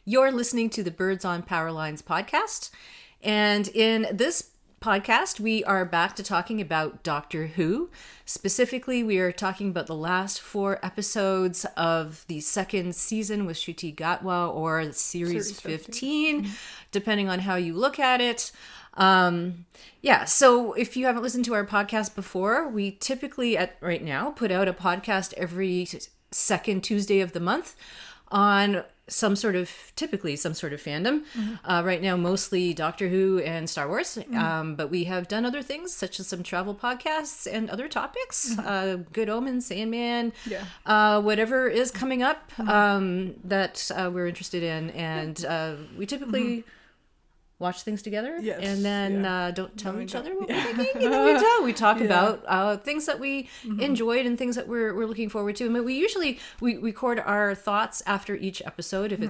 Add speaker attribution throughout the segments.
Speaker 1: You're listening to the Birds on Power Lines podcast. And in this podcast, we are back to talking about Doctor Who. Specifically, we are talking about the last 4 episodes of the second season with ncutigatwa, or series 15, depending on how you look at it. So if you haven't listened to our podcast before, we typically right now put out a podcast every second Tuesday of the month on typically some sort of fandom. Right now, mostly Doctor Who and Star Wars. But we have done other things, such as some travel podcasts and other topics. Good Omens, Sandman, whatever is coming up that we're interested in. And we typically watch things together, and then don't tell each other what we're thinking. We talk about things that we enjoyed and things that we're looking forward to. And we usually record our thoughts after each episode if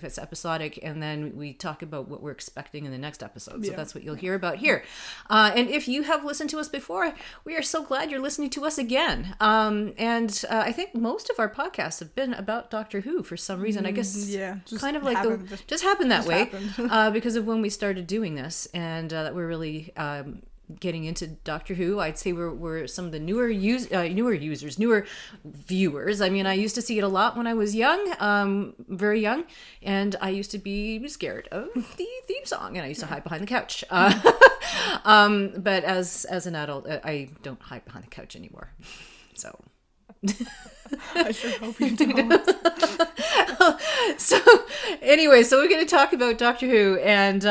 Speaker 1: it's episodic, and then we talk about what we're expecting in the next episode. So that's what you'll hear about here. And if you have listened to us before, we are so glad you're listening to us again. And I think most of our podcasts have been about Doctor Who for some reason. I guess kind of like just happened that way because of when we started doing this, and that we're really getting into Doctor Who. I'd say we're some of the newer viewers. I mean, I used to see it a lot when I was young, very young, and I used to be scared of the theme song, and I used to hide behind the couch. But as an adult, I don't hide behind the couch anymore. So
Speaker 2: I sure hope you don't.
Speaker 1: So anyway, we're going to talk about Doctor Who, and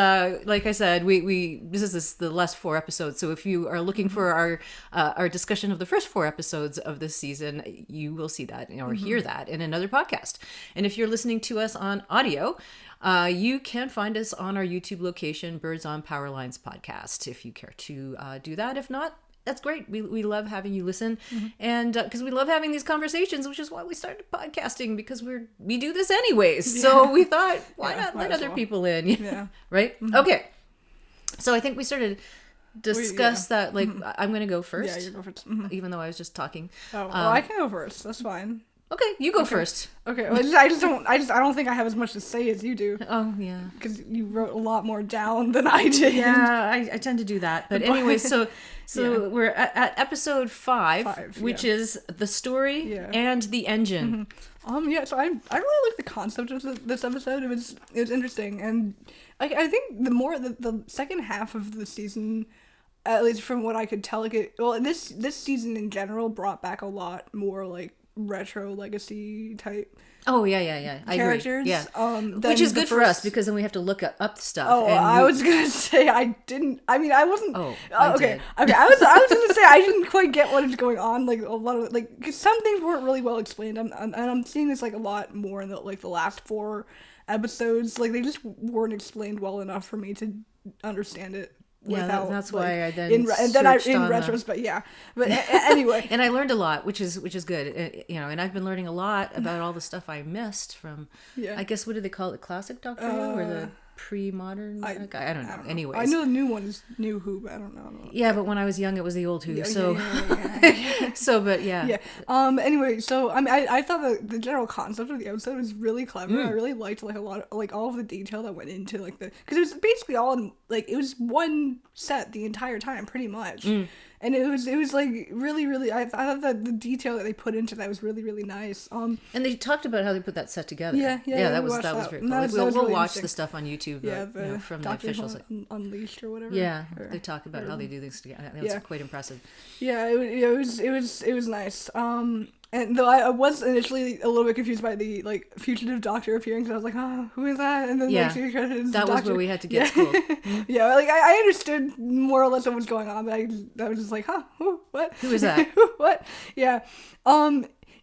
Speaker 1: like I said, this is the last 4 episodes. So if you are looking for our discussion of the first 4 episodes of this season, you will see that or hear that in another podcast. And if you're listening to us on audio, you can find us on our YouTube location, Birds on Power Lines Podcast, if you care to do that. If not, that's great. We love having you listen, and because we love having these conversations, which is why we started podcasting, because we do this anyways. So we thought, why not let other people in? Yeah. Right? Okay. So I think we started discuss that. Like, I'm going to go first. Yeah, you go first. Even though I was just talking.
Speaker 2: Oh, well, I can go first. That's fine.
Speaker 1: Okay, you go first.
Speaker 2: Okay, well, I don't think I have as much to say as you do.
Speaker 1: Oh yeah,
Speaker 2: because you wrote a lot more down than I did.
Speaker 1: Yeah, I tend to do that. But anyway, so we're at episode 5, which is the story and the engine.
Speaker 2: So I really like the concept of this episode. It was interesting, and I think the second half of the season, at least from what I could tell, this season in general brought back a lot more like retro legacy type
Speaker 1: characters.
Speaker 2: Yeah.
Speaker 1: Which is good for us, because then we have to look up stuff.
Speaker 2: I was gonna say I wasn't.
Speaker 1: Okay.
Speaker 2: I was gonna say I didn't quite get what is going on. Like a lot of because some things weren't really well explained. I'm seeing this like a lot more in the last 4 episodes. Like they just weren't explained well enough for me to understand it.
Speaker 1: Yeah, that's why I then
Speaker 2: in retrospect. Yeah, but anyway,
Speaker 1: and I learned a lot, which is good. And I've been learning a lot about all the stuff I missed from. I guess, what do they call it? Classic Doctor Who, or the pre-modern? I don't know. Anyways,
Speaker 2: I know the new one is New Who, but I don't know.
Speaker 1: Yeah, but when I was young, it was the old Who.
Speaker 2: Anyway, so I thought the general concept of the episode was really clever. I really liked a lot of all of the detail that went into because it was basically all in, it was one set the entire time, pretty much. And it was really I thought that the detail that they put into that was really, really nice.
Speaker 1: And they talked about how they put that set together.
Speaker 2: Yeah,
Speaker 1: that was very cool. We'll watch the stuff on YouTube. From the official site.
Speaker 2: Unleashed or whatever.
Speaker 1: Yeah, they talk about how they do things together. It was quite impressive.
Speaker 2: Yeah, it was nice. And though I was initially a little bit confused by the fugitive doctor appearing, because I was like, oh, who is that? And then
Speaker 1: that was where we had to get schooled.
Speaker 2: I understood more or less what was going on, but I was just like, huh, what?
Speaker 1: Who is that?
Speaker 2: What? Yeah.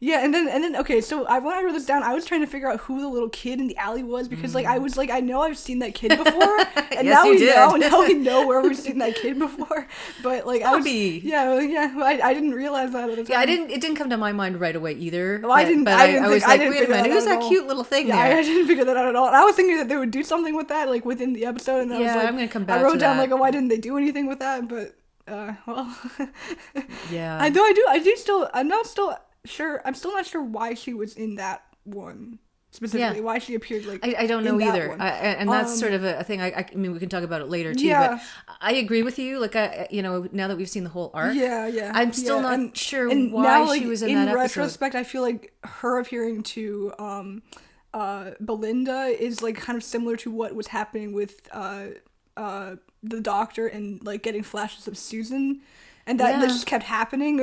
Speaker 2: And then okay, so when I wrote this down, I was trying to figure out who the little kid in the alley was, because I was I know I've seen that kid before, and
Speaker 1: yes,
Speaker 2: now we know where we've seen that kid before, but I didn't realize that at the time.
Speaker 1: Yeah, it didn't come to my mind right away either.
Speaker 2: Well, I didn't. I was like, wait a minute,
Speaker 1: who's that cute little thing there?
Speaker 2: I didn't figure that out at all. And I was thinking that they would do something with that, within the episode, and I was like,
Speaker 1: I'm gonna come back.
Speaker 2: I wrote down
Speaker 1: that.
Speaker 2: why didn't they do anything with that? But
Speaker 1: yeah.
Speaker 2: I'm still not sure why she was in that one specifically. Why she appeared like
Speaker 1: I don't know either. And that's sort of a thing. I mean, we can talk about it later too.
Speaker 2: Yeah.
Speaker 1: But I agree with you. Like, now that we've seen the whole arc, I'm still not sure
Speaker 2: and
Speaker 1: why
Speaker 2: now, like,
Speaker 1: she was in that episode.
Speaker 2: In retrospect, I feel like her appearing to Belinda is like kind of similar to what was happening with the Doctor and like getting flashes of Susan. And that just kept happening.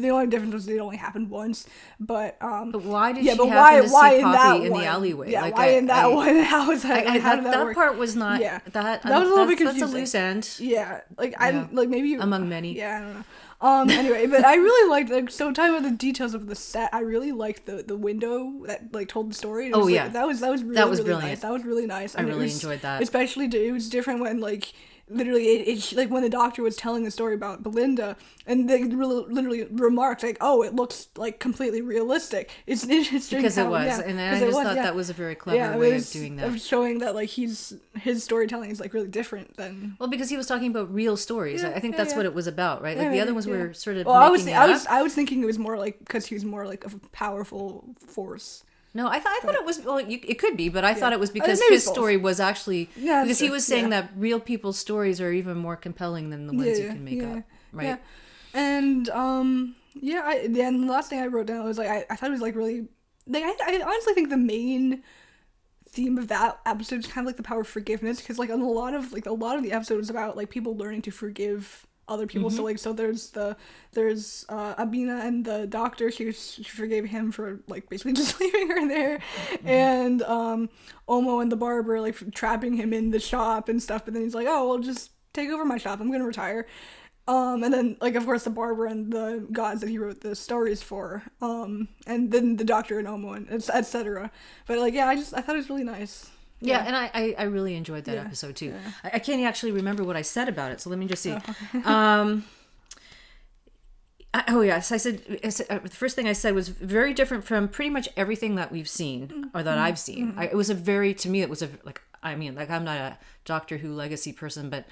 Speaker 2: The only difference was it only happened once. But
Speaker 1: why did she happen to see Poppy in the alleyway?
Speaker 2: Yeah, like, why in that one? How was that? How did that work?
Speaker 1: Part was not.
Speaker 2: Yeah.
Speaker 1: That
Speaker 2: was a little bit confusing.
Speaker 1: That's a loose end.
Speaker 2: Yeah, like like maybe
Speaker 1: among many.
Speaker 2: Yeah, I don't know. Anyway, but I really liked, like, so talking about the details of the set, I really liked the window that like told the story. That was really
Speaker 1: brilliant.
Speaker 2: Nice. That was really nice.
Speaker 1: I really enjoyed that.
Speaker 2: Especially it was different when like. Literally, it like when the Doctor was telling the story about Belinda, and they literally remarked like, "Oh, it looks like completely realistic." It's
Speaker 1: because it was, and I just thought that was a very clever way of doing that,
Speaker 2: of showing that like his storytelling is like really different than.
Speaker 1: Well, because he was talking about real stories. I think that's what it was about, right? Like the other ones were sort of.
Speaker 2: Well, I was thinking it was more like because he was more like a powerful force.
Speaker 1: No, I thought it was. Well, it could be, but I thought it was because his story was actually because he was saying that real people's stories are even more compelling than the ones you can make up, right?
Speaker 2: Yeah. And then the last thing I wrote down was like I thought it was like really like I honestly think the main theme of that episode is kind of like the power of forgiveness, because like a lot of the episode is about like people learning to forgive other people. So like there's Abina and the Doctor. She forgave him for like basically just leaving her there, and Omo and the barber like trapping him in the shop and stuff, but then he's like, oh well, just take over my shop, I'm gonna retire. And then like of course the barber and the gods that he wrote the stories for, and then the Doctor and Omo and etc. But like I thought it was really nice.
Speaker 1: Yeah, and I really enjoyed that episode too. Yeah. I can't actually remember what I said about it, so let me just see. I said the first thing I said was very different from pretty much everything that we've seen or that I've seen. It was I'm not a Doctor Who legacy person, but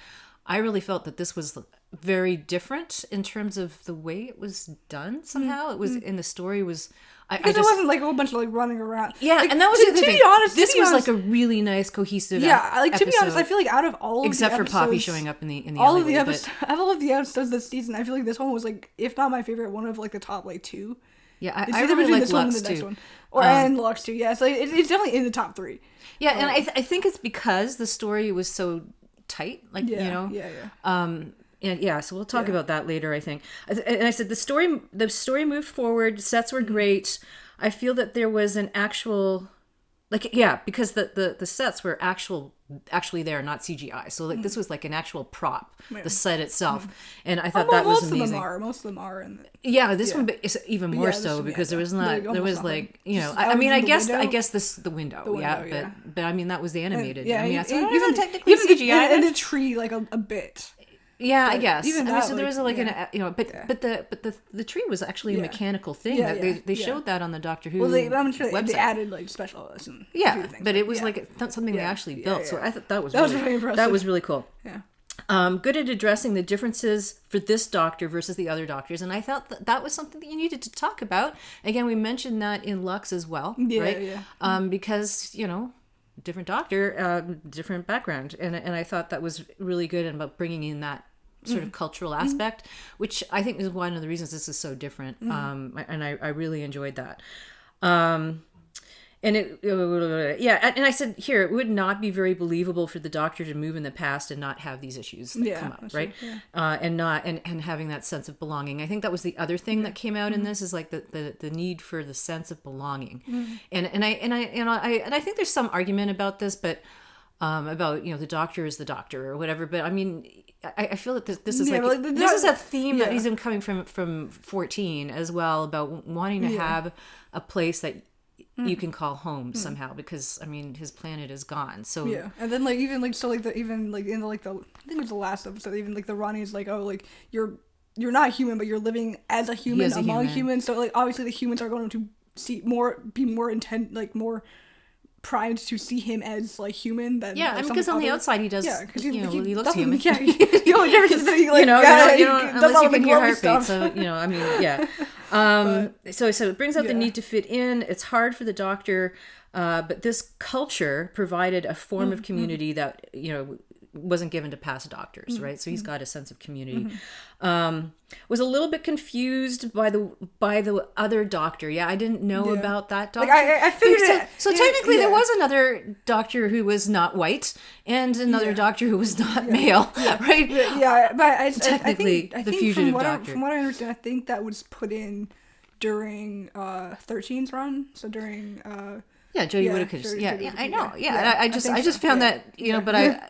Speaker 1: I really felt that this was very different in terms of the way it was done. Somehow it was in the story was.
Speaker 2: Because it wasn't like a whole bunch of like running around.
Speaker 1: Yeah,
Speaker 2: like,
Speaker 1: and that was the thing. This was like a really nice cohesive.
Speaker 2: Like to be honest, I feel like out of all of
Speaker 1: except
Speaker 2: the
Speaker 1: for
Speaker 2: episodes,
Speaker 1: Poppy showing up in the
Speaker 2: all
Speaker 1: alleyway,
Speaker 2: of the episodes, out of all of the episodes this season, I feel like this one was like, if not my favorite, one of like the top like two.
Speaker 1: Yeah, I really like Lux too.
Speaker 2: And Lux too. Yeah, so it's definitely in the top three.
Speaker 1: Yeah, and I think it's because the story was so tight, like you know. So we'll talk about that later, I think. And I said the story moved forward, sets were great. I feel that there was an actual because the sets were actually there, not CGI. So like this was like an actual prop, the set itself. And I thought that was amazing. Most of them are this one is even more so because there was not like, you know, I guess the window, but I mean that was the animated. Even technically CGI
Speaker 2: and the tree like a bit.
Speaker 1: Yeah, I guess. Even that, so there was like but the tree was actually a mechanical thing. They showed that on the Doctor Who website.
Speaker 2: They added like special things.
Speaker 1: Yeah, but it was like something they actually built. So I thought that was
Speaker 2: really impressive.
Speaker 1: That was really cool.
Speaker 2: Yeah.
Speaker 1: Good at addressing the differences for this Doctor versus the other Doctors, and I thought that was something that you needed to talk about. Again, we mentioned that in Lux as well, right? Yeah. Because you know. Different Doctor, different background, and I thought that was really good about bringing in that sort of cultural aspect, which I think is one of the reasons this is so different. And I really enjoyed that. And I said here, it would not be very believable for the Doctor to move in the past and not have these issues that come up, right? And having that sense of belonging. I think that was the other thing that came out in this is like the need for the sense of belonging. And I think there's some argument about this, but about, you know, the Doctor is the Doctor or whatever. But I mean, I feel that this is this is a theme that he's been coming from 14 as well, about wanting to have a place that you can call home somehow, because I mean his planet is gone. So
Speaker 2: and then like even like so like the even like in the, like the I think it was the last episode, even like the Ronnie's like, oh, like you're not human, but you're living as a human among humans. So like obviously the humans are going to be more intent, like more primed to see him as like human than
Speaker 1: Yeah, I mean, because on the outside he does. Yeah, because he looks human.
Speaker 2: Yeah, you know,
Speaker 1: unless you can hear heartbeat. So I mean, yeah. So it brings up the need to fit in. It's hard for the Doctor, but this culture provided a form of community that wasn't given to past doctors, right? So he's got a sense of community. Was a little bit confused by the other Doctor. Yeah, I didn't know about that Doctor.
Speaker 2: Like I figured it.
Speaker 1: So technically, there was another Doctor who was not white and another Doctor who was not male, right?
Speaker 2: Yeah, but
Speaker 1: technically, I think the fugitive Doctor.
Speaker 2: From what I understand, I think that was put in during 13's run. So during.
Speaker 1: Yeah, Jodie Whittaker. Yeah, I know. Yeah, I just found that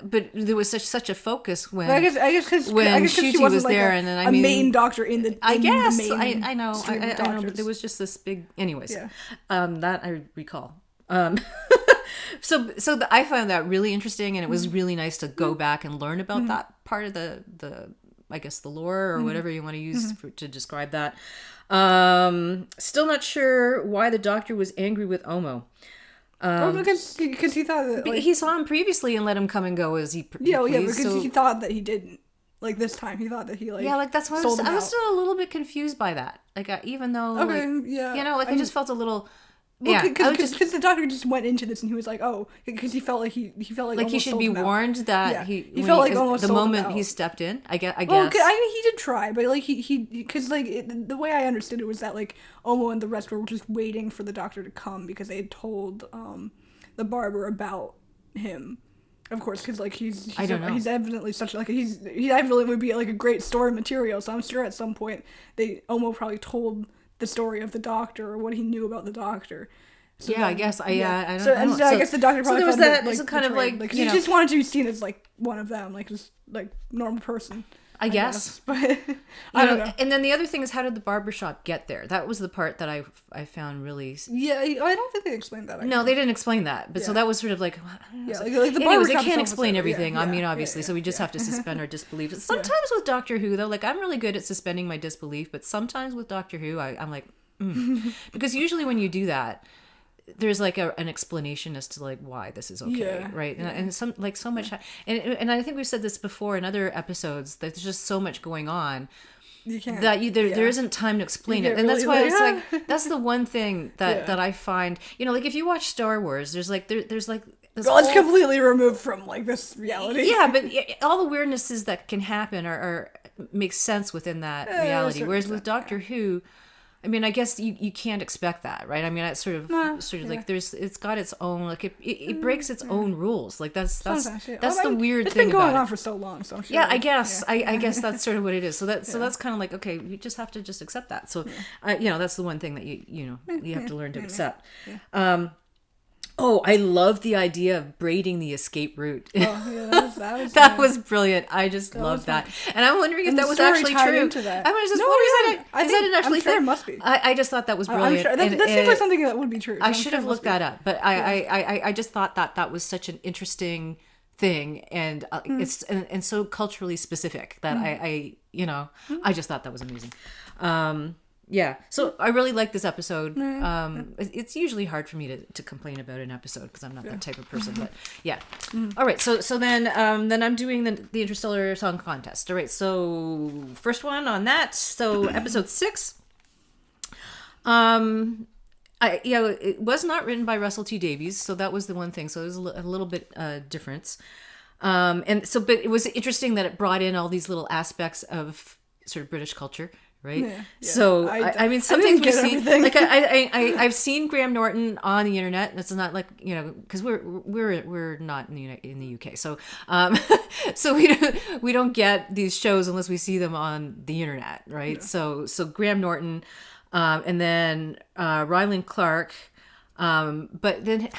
Speaker 1: but there was such a focus when
Speaker 2: I guess because
Speaker 1: she was there,
Speaker 2: like
Speaker 1: and then
Speaker 2: a main Doctor in the. I
Speaker 1: know, but there was just this big. Anyways, that I recall. So I found that really interesting, and it was really nice to go back and learn about that part of the I guess the lore or whatever you want to use to describe that. Still not sure why the Doctor was angry with Omo.
Speaker 2: Because he thought that
Speaker 1: he saw him previously and let him come and go as he
Speaker 2: pleased. Because he thought that he didn't. Like this time, he thought that he
Speaker 1: that's why I was still a little bit confused by that. Like even though I just felt a little.
Speaker 2: Well, because the Doctor just went into this and he was like, oh, because he felt like he
Speaker 1: should be warned that he
Speaker 2: felt like almost
Speaker 1: the moment he stepped in. I guess.
Speaker 2: Well, I mean, he did try, but like because the way I understood it was that like Omo and the rest were just waiting for the Doctor to come because they had told the barber about him. Of course, because like he's he's evidently such like he evidently would be like a great story material. So I'm sure at some point Omo probably told the story of the Doctor or what he knew about the Doctor. So
Speaker 1: I guess I don't know.
Speaker 2: So I guess the Doctor probably
Speaker 1: there was that like, kind of like
Speaker 2: he just wanted to be seen as like one of them, like just like normal person.
Speaker 1: I guess.
Speaker 2: But I don't know.
Speaker 1: And then the other thing is, how did the barbershop get there? That was the part that I found really.
Speaker 2: Yeah, I don't think they explained that. Actually.
Speaker 1: No, they didn't explain that. But so that was sort of like.
Speaker 2: Like the
Speaker 1: anyways, they can't explain everything. I mean, obviously, so we just have to suspend our disbelief. Sometimes with Doctor Who, though, like I'm really good at suspending my disbelief, but sometimes with Doctor Who, I'm like. Because usually when you do that, there's like an explanation as to like why this is okay, right? And some like so much, and I think we've said this before in other episodes. That there's just so much going on that there isn't time to explain it, and that's why it's like that's the one thing that I find. Like if you watch Star Wars, there's like there's like.
Speaker 2: It's completely removed from like this reality.
Speaker 1: Yeah, but all the weirdnesses that can happen are make sense within that reality. Whereas with Doctor Who. I mean, I guess you can't expect that, right? I mean, it's sort of like it's got its own like it breaks its own rules. Like that's the weird thing.
Speaker 2: It's been
Speaker 1: going
Speaker 2: on for so long, so I'm sure.
Speaker 1: Yeah, I guess I guess that's sort of what it is. So that's kind of like okay, you just have to just accept that. So that's the one thing that you have to learn to accept. Oh, I love the idea of braiding the escape route. That was brilliant. I just love that. And I'm wondering if that was actually true. I was just wondering, is that an actually
Speaker 2: I'm sure it must be.
Speaker 1: I just thought that was brilliant.
Speaker 2: I'm sure. That seems like something that would be true.
Speaker 1: I should have looked that up, but I just thought that was such an interesting thing, and it's and so culturally specific that I just thought that was amazing. Yeah, so I really like this episode. It's usually hard for me to complain about an episode because I'm not that type of person. But yeah, all right. So then I'm doing the Interstellar Song Contest. All right. So first one on that. So episode 6. It was not written by Russelltdavies, so that was the one thing. So there was a little bit difference. But it was interesting that it brought in all these little aspects of sort of British culture. Right. Yeah. So I mean, some things we see. Like I've seen Graham Norton on the internet, and it's not like because we're not in the UK, so so we don't get these shows unless we see them on the internet, right? Yeah. So Graham Norton, and then Ryland Clark, but then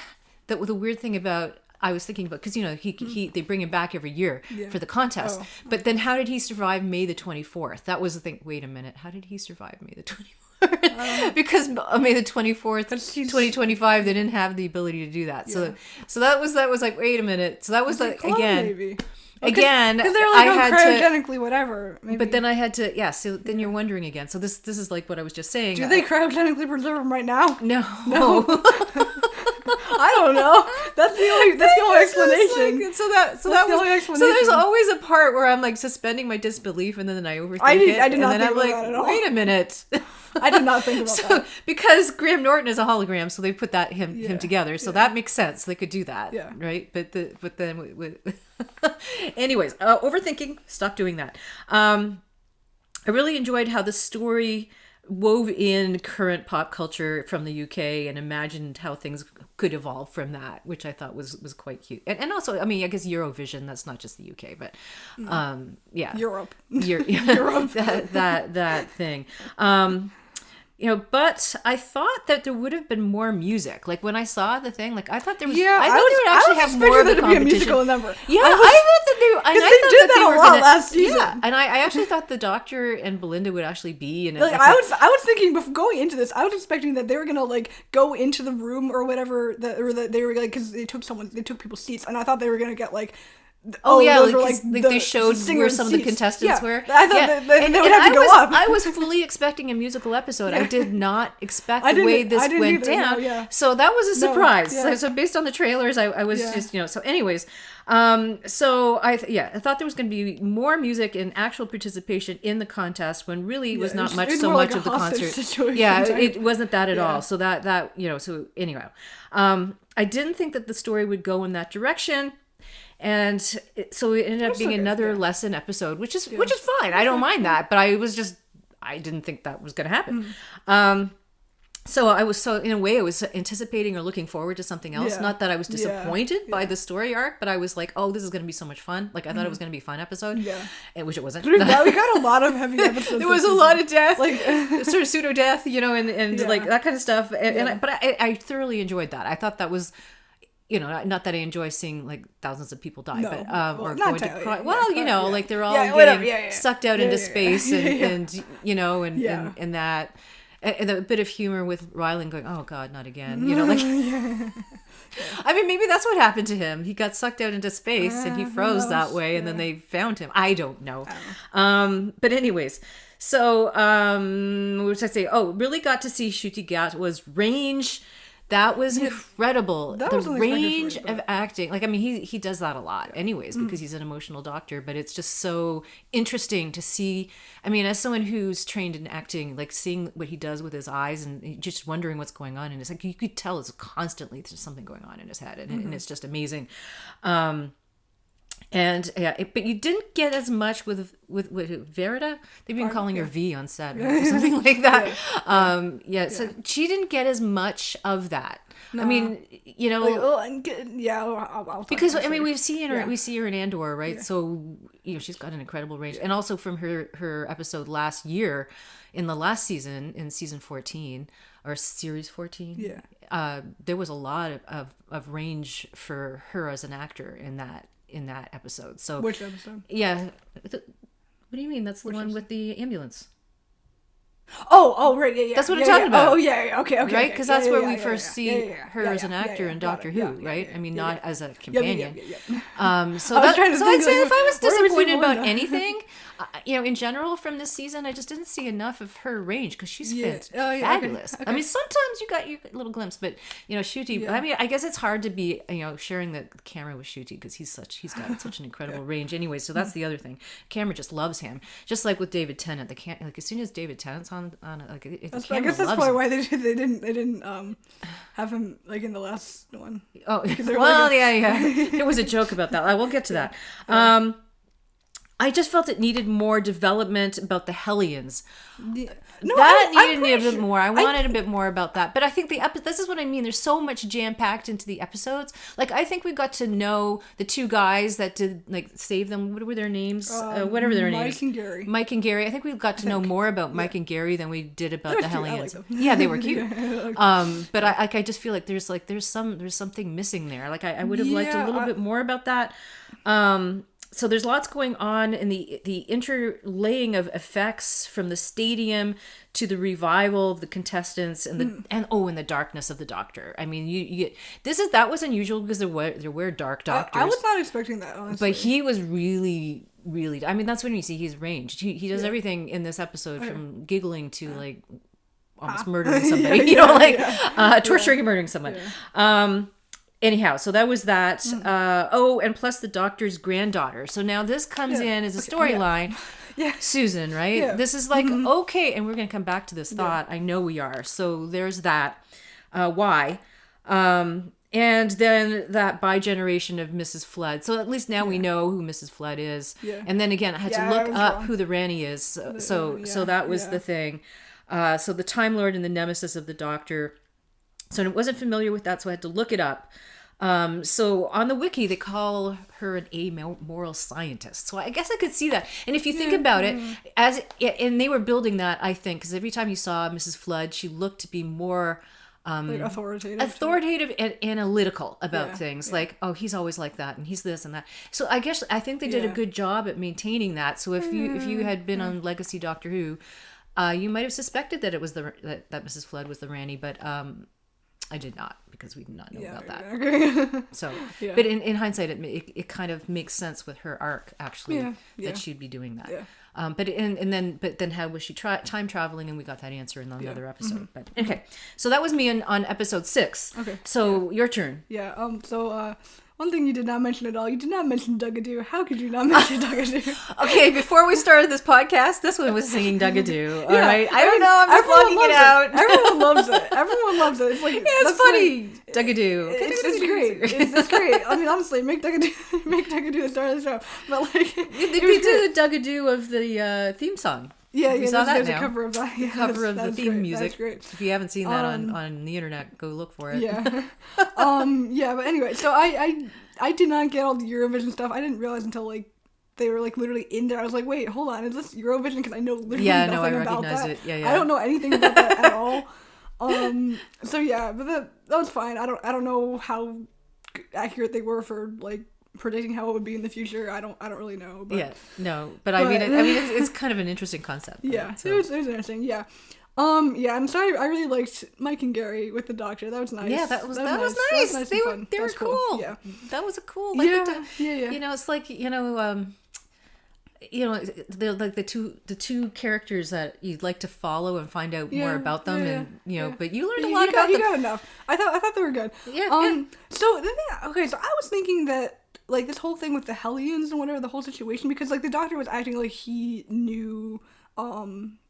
Speaker 1: the weird thing about. I was thinking about because they bring him back every year for the contest, but then how did he survive May the 24th? That was the thing. Wait a minute, how did he survive May the 24th? Because May the 24th, 2025, they didn't have the ability to do that. So that was like wait a minute. So that was like again. Maybe. Again,
Speaker 2: because they're like cryogenically whatever. Maybe.
Speaker 1: But then I had to So then you're wondering again. So this is like what I was just saying.
Speaker 2: Do they cryogenically preserve them right now?
Speaker 1: No.
Speaker 2: I don't know. That's the only explanation.
Speaker 1: Like, so there's always a part where I'm like suspending my disbelief, and then I overthink it.
Speaker 2: I did not
Speaker 1: and then
Speaker 2: think
Speaker 1: I'm
Speaker 2: about
Speaker 1: like,
Speaker 2: that at all.
Speaker 1: wait a minute.
Speaker 2: I did not think about that.
Speaker 1: Because Graham Norton is a hologram, so they put him together. So that makes sense. They could do that, right? But then anyways, overthinking. Stop doing that. I really enjoyed how the story wove in current pop culture from the UK and imagined how things could evolve from that, which I thought was quite cute. And also, I mean, I guess Eurovision, that's not just the UK, but
Speaker 2: Europe.
Speaker 1: Europe. that thing. But I thought that there would have been more music. Like when I saw the thing, like I thought there was.
Speaker 2: Yeah,
Speaker 1: I thought they would actually have more of the
Speaker 2: to be a musical number.
Speaker 1: Yeah, I thought that they
Speaker 2: did that a lot last season.
Speaker 1: Yeah, and I actually thought the Doctor and Belinda would actually be in it.
Speaker 2: Like I was thinking before going into this, I was expecting that they were gonna like go into the room or whatever that they were like, because they took people's seats, and I thought they were gonna get like.
Speaker 1: They showed where some of the contestants were.
Speaker 2: I thought they would have to go up.
Speaker 1: I was fully expecting a musical episode. I did not expect the way this went down.
Speaker 2: No,
Speaker 1: so that was a surprise.
Speaker 2: No,
Speaker 1: so based on the trailers, I was just, so anyways, so I thought there was going to be more music and actual participation in the contest when really it was not much so much of the concert.
Speaker 2: Situation,
Speaker 1: it wasn't that at all. So that so anyway, I didn't think that the story would go in that direction. And so it ended up being another lesson episode, which is fine. I don't mind that, but I didn't think that was going to happen. So in a way I was anticipating or looking forward to something else. Not that I was disappointed by the story arc, but I was like, oh, this is going to be so much fun. Like I thought it was going to be a fun episode, which it wasn't.
Speaker 2: We got a lot of heavy episodes.
Speaker 1: There was a lot of death, like sort of pseudo death, and like that kind of stuff. But I thoroughly enjoyed that. I thought that was. Not that I enjoy seeing like thousands of people die, but or going to cry. Like they're all getting sucked out into space, and that, and a bit of humor with Rylan going, "Oh God, not again!" I mean, maybe that's what happened to him. He got sucked out into space, and he froze that way, and then they found him. I don't know. But anyways. So, what was I say? Oh, really got to see ncutigatwa's range. That was incredible. The range of acting. Like, I mean, he does that a lot anyways, because he's an emotional doctor, but it's just so interesting to see. I mean, as someone who's trained in acting, like seeing what he does with his eyes and just wondering what's going on. And it's like, you could tell it's constantly there's something going on in his head, and it's just amazing. But you didn't get as much with Verita. They've been calling her V on set or something like that. So she didn't get as much of that. No. I mean, because I mean we see her in Andor, right? Yeah. So she's got an incredible range, and also from her episode last year, in the last season, in season 14 or series 14, there was a lot of range for her as an actor in that episode. So
Speaker 2: which episode?
Speaker 1: Yeah. What do you mean? That's the one with the ambulance.
Speaker 2: Oh, right, yeah.
Speaker 1: That's what I'm talking about.
Speaker 2: Oh, yeah, okay.
Speaker 1: Right? Because that's where we first see her as an actor in Doctor Who, right? I mean, not as a companion. So I'd say if I was disappointed about anything, in general from this season, I just didn't see enough of her range, because she's fabulous. Okay. I mean, sometimes you got your little glimpse, but Ncuti. I mean, I guess it's hard to be sharing the camera with Ncuti, because he's got such an incredible range. Anyway, so that's the other thing. Camera just loves him, just like with David Tennant. Like as soon as David Tennant's on like
Speaker 2: I guess that's probably why they didn't have him like in the last one.
Speaker 1: Oh well, there was a joke about that. I will get to that. I just felt it needed more development about the Hellions. Needed a bit more. I wanted a bit more about that. But I think this is what I mean. There's so much jam-packed into the episodes. Like, I think we got to know the two guys that did, like, save them. What were their names? Whatever their names. Mike and Gary. I think we got to know more about Mike and Gary than we did about the Hellions. Yeah, they were cute. But I just feel like there's something missing there. Like, I would have liked a little bit more about that. So there's lots going on in the interlaying of effects from the stadium to the revival of the contestants and the darkness of the Doctor. I mean, that was unusual because there were dark doctors.
Speaker 2: I was not expecting that, honestly.
Speaker 1: But he was really, really. I mean, that's when you see he's ranged. He does everything in this episode from giggling to like almost murdering somebody, torturing and murdering someone. Anyhow, so that was that. And plus the doctor's granddaughter. So now this comes in as a storyline.
Speaker 2: Yeah.
Speaker 1: Susan, right?
Speaker 2: Yeah.
Speaker 1: This is like, okay, and we're going to come back to this thought. I know we are. So there's that. Why? And then that bi-generation of Mrs. Flood. So at least now we know who Mrs. Flood is. Yeah. And then again, I had to look up who the Ranny is. So that was the thing. So the Time Lord and the nemesis of the Doctor. So I wasn't familiar with that, so I had to look it up. So on the wiki, they call her an amoral scientist. So I guess I could see that. And if you think about it, and they were building that, I think, because every time you saw Mrs. Flood, she looked to be more authoritative and analytical about things. Like, oh, he's always like that, and he's this and that. So I think they did a good job at maintaining that. So if you had been on Legacy Doctor Who, you might have suspected that it was that Mrs. Flood was the Ranny, but I did not, because we did not know about that.
Speaker 2: Exactly.
Speaker 1: So, but in hindsight, it kind of makes sense with her arc, actually, that she'd be doing that. Yeah. But then how was she time traveling? And we got that answer in another episode. But okay, so that was me on episode 6. Okay. So your turn.
Speaker 2: Yeah. One thing you did not mention at all, you did not mention Dougadoo. How could you not mention Dougadoo?
Speaker 1: Okay, before we started this podcast, this one was singing Dougadoo. All right, I don't know, I'm just vlogging it out.
Speaker 2: Everyone loves it. Everyone loves it. It's like
Speaker 1: it's funny. Like, Dougadoo.
Speaker 2: It's great. It's great. I mean, honestly, make Dougadoo the star of the show. But like,
Speaker 1: they did a Dougadoo of the theme song.
Speaker 2: Yeah,
Speaker 1: we saw that
Speaker 2: there's
Speaker 1: now.
Speaker 2: a cover of that. Yeah,
Speaker 1: cover of the theme music.
Speaker 2: That's great.
Speaker 1: If you haven't seen that on the internet, go look for it.
Speaker 2: Yeah. But anyway, so I did not get all the Eurovision stuff. I didn't realize until like they were like literally in there. I was like, wait, hold on, is this Eurovision? Because I know literally nothing about that.
Speaker 1: It. Yeah.
Speaker 2: I don't know anything about that at all. So yeah, but that was fine. I don't know how accurate they were for like predicting how it would be in the future. I don't really know. But,
Speaker 1: I mean it's kind of an interesting concept.
Speaker 2: Yeah, so. it was interesting. Yeah. I'm sorry. I really liked Mike and Gary with the Doctor. That was nice.
Speaker 1: Yeah, that was nice. They were cool. Yeah, that was a cool. Like,
Speaker 2: yeah.
Speaker 1: You know, it's like they're like the two characters that you'd like to follow and find out more about them, and but you learned a lot about them.
Speaker 2: You got enough. I thought they were good.
Speaker 1: Yeah.
Speaker 2: So the thing. So I was thinking that like this whole thing with the Hellions and whatever, the whole situation, because like the Doctor was acting like he knew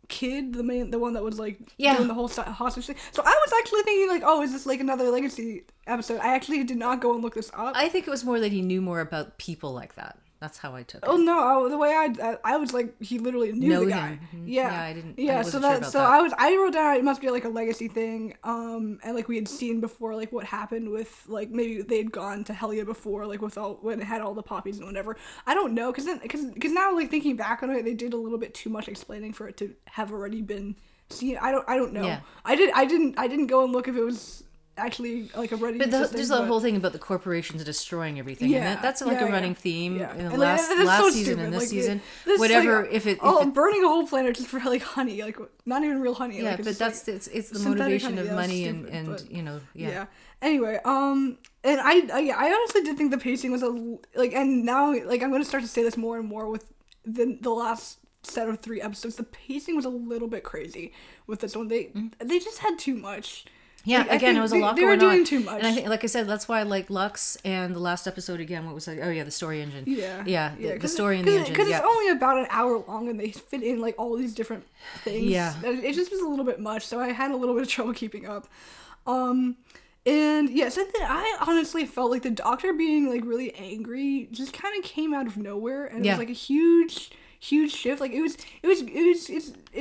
Speaker 2: Kid, the one that was like doing the whole hostage thing. So I was actually thinking like, oh, is this like another Legacy episode? I actually did not go and look this up.
Speaker 1: I think it was more that he knew more about people like that. That's how I took it.
Speaker 2: Oh no! The way I was like, he literally knew the guy.
Speaker 1: Him.
Speaker 2: Yeah,
Speaker 1: I didn't.
Speaker 2: Yeah,
Speaker 1: I wasn't sure about that.
Speaker 2: I wrote down it must be like a Legacy thing. And like we had seen before, like what happened with like maybe they'd gone to Hellia before, like when it had all the poppies and whatever. I don't know, because now like thinking back on it, they did a little bit too much explaining for it to have already been seen. I don't know. Yeah. I didn't go and look if it was actually like a ready.
Speaker 1: But there's the whole thing about the corporations destroying everything, and that's like a running theme in the last season and this season. Whatever, like, if it
Speaker 2: burning a whole planet just for like honey, like not even real honey.
Speaker 1: Yeah,
Speaker 2: like,
Speaker 1: but that's
Speaker 2: like,
Speaker 1: it's the motivation of money and
Speaker 2: Anyway, and I honestly did think the pacing was and now like I'm gonna start to say this more and more with the last set of 3 episodes. The pacing was a little bit crazy with this one. They just had too much.
Speaker 1: Yeah, like, again, it was a lot going on.
Speaker 2: They were doing too much.
Speaker 1: And I think, like I said, that's why I like Lux and the last episode again. What was it? Oh, yeah, the story engine. Yeah, the story and the engine.
Speaker 2: Because it's only about an hour long and they fit in like all these different things. Yeah. It just was a little bit much, so I had a little bit of trouble keeping up. And yeah, so then I honestly felt like the Doctor being like really angry just kind of came out of nowhere, and it was like a huge shift. Like it's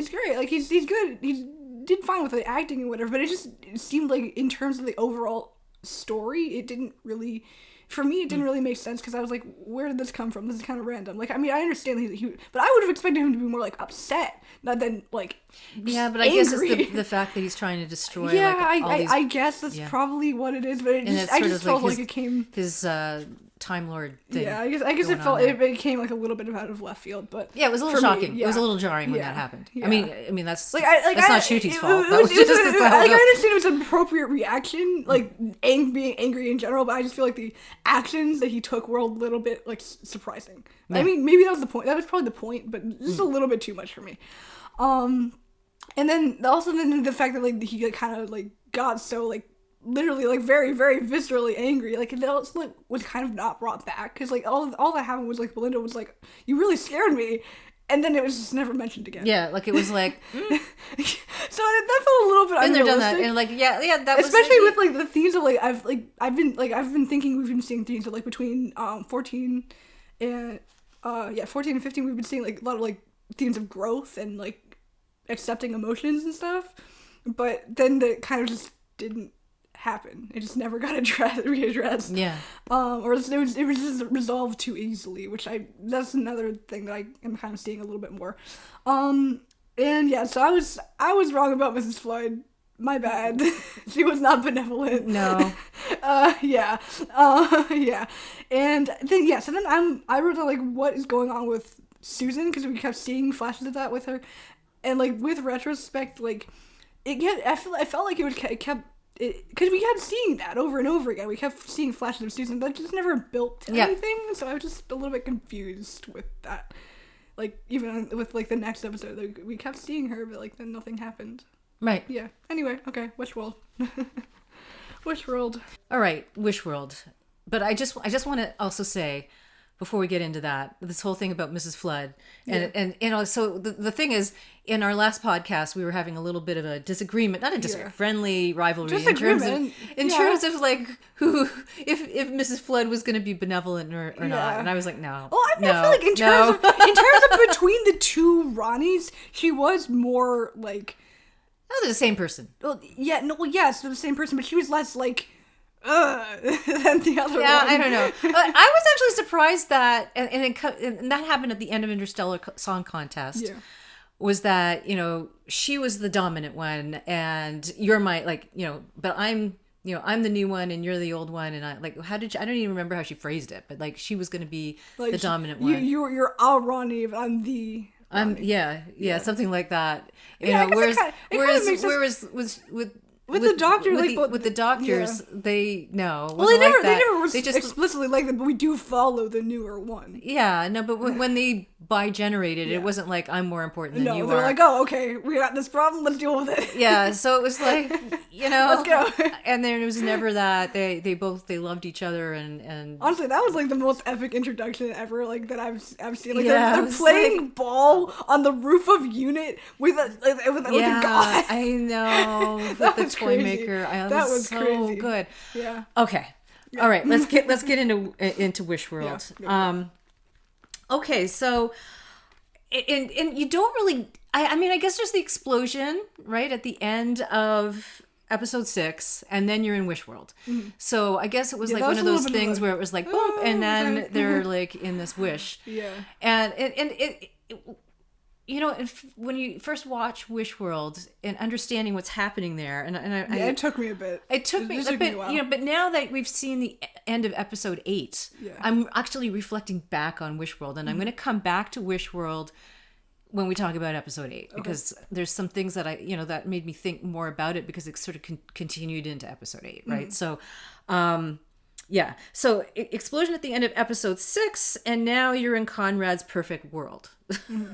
Speaker 2: great. Like he's good. He did fine with the acting and whatever, but it seemed like in terms of the overall story, it didn't really make sense, because I was like, where did this come from? This is kind of random. Like, I mean, I understand but I would have expected him to be more like upset, not then like
Speaker 1: but
Speaker 2: angry.
Speaker 1: I guess it's the fact that he's trying to destroy.
Speaker 2: Yeah, like, I guess that's probably what it is, but I just felt like it came
Speaker 1: his Time Lord thing.
Speaker 2: Yeah, I guess it came like a little bit out of left field, but
Speaker 1: yeah, it was a little shocking. It was a little jarring when that happened. Yeah. I mean that's that's not Shuti's fault.
Speaker 2: I understand it was an appropriate reaction, like being angry in general, but I just feel like the actions that he took were a little bit like surprising. Yeah. I mean, maybe that was the point. That was probably the point, but just a little bit too much for me. And then also the fact that like he kind of like got so like literally like very very viscerally angry, like it also like was kind of not brought back because like all that happened was like Belinda was like, you really scared me, and then it was just never mentioned again.
Speaker 1: Yeah, like it was like
Speaker 2: so that felt a little bit unrealistic.
Speaker 1: Done that, and like that was
Speaker 2: especially with like the themes of like I've been thinking we've been seeing themes of like between 14 and 14 and 15 we've been seeing like a lot of like themes of growth and like accepting emotions and stuff, but then that kind of just didn't happen. It just never got readdressed.
Speaker 1: Yeah.
Speaker 2: Or it was just resolved too easily, which that's another thing that I am kind of seeing a little bit more. And yeah, so I was wrong about Mrs. Floyd. My bad. She was not benevolent.
Speaker 1: No.
Speaker 2: Yeah. Yeah. And then so then I wrote down like what is going on with Susan, because we kept seeing flashes of that with her. And like with retrospect, like I felt like it kept because we kept seeing that over and over again. We kept seeing flashes of Susan, but just never built anything. So I was just a little bit confused with that. Like even with like the next episode, like, we kept seeing her, but like then nothing happened.
Speaker 1: Right.
Speaker 2: Yeah. Anyway, okay. Wishworld. Wishworld.
Speaker 1: All right, Wishworld. But I just want to also say, before we get into that, this whole thing about Mrs. Flood, and you know, so the thing is, in our last podcast, we were having a little bit of a disagreement, not a disagreement, friendly rivalry in terms of like who, if Mrs. Flood was going to be benevolent or not, and I was like, no.
Speaker 2: Well, I feel like in terms of between the two Ronnies, she was more like.
Speaker 1: Oh, they're the same person.
Speaker 2: Well, yeah, no, well, yes, they're the same person, but she was less like. Than the other one.
Speaker 1: I don't know. But I was actually surprised that, and that happened at the end of Interstellar Song Contest. Yeah. Was that, you know, she was the dominant one, and you're my, like, you know, but I'm the new one, and you're the old one, and I don't even remember how she phrased it, but like she was going to be like the dominant one.
Speaker 2: You're a Ronnie, but I'm the.
Speaker 1: Yeah, something like that. You
Speaker 2: know,
Speaker 1: whereas with the doctor, with the doctors, they no.
Speaker 2: Well, they never they just explicitly like them, but we do follow the newer one.
Speaker 1: Yeah, no, but when they bi-generated, it wasn't like I'm more important than you are.
Speaker 2: No, they're like, oh, okay, we got this problem, let's deal with it.
Speaker 1: Yeah, so it was like, you know,
Speaker 2: let's go.
Speaker 1: And then it was never that they loved each other and
Speaker 2: honestly, that was like the most epic introduction ever, like that I've seen. Like they're playing ball on the roof of unit with a guy.
Speaker 1: I know.
Speaker 2: That was
Speaker 1: toy
Speaker 2: crazy.
Speaker 1: Maker.
Speaker 2: That was
Speaker 1: so
Speaker 2: crazy.
Speaker 1: Good.
Speaker 2: Yeah.
Speaker 1: Okay. Yeah. All right. Let's get into Wishworld.
Speaker 2: Yeah.
Speaker 1: Okay. So, and you don't really. I mean, I guess there's the explosion right at the end of episode 6, and then you're in Wishworld. Mm-hmm. So I guess it was like one of those things where it was like boom, and then they're like in this wish.
Speaker 2: Yeah.
Speaker 1: And it you know, when you first watch Wishworld and understanding what's happening there,
Speaker 2: it took me a bit.
Speaker 1: It took me a bit, you know. But now that we've seen the end of episode 8, I'm actually reflecting back on Wishworld, and I'm going to come back to Wishworld when we talk about episode 8, because there's some things that that made me think more about it, because it sort of continued into episode 8, right? Mm-hmm. So, yeah. So explosion at the end of episode 6, and now you're in Conrad's perfect world.
Speaker 2: Mm-hmm.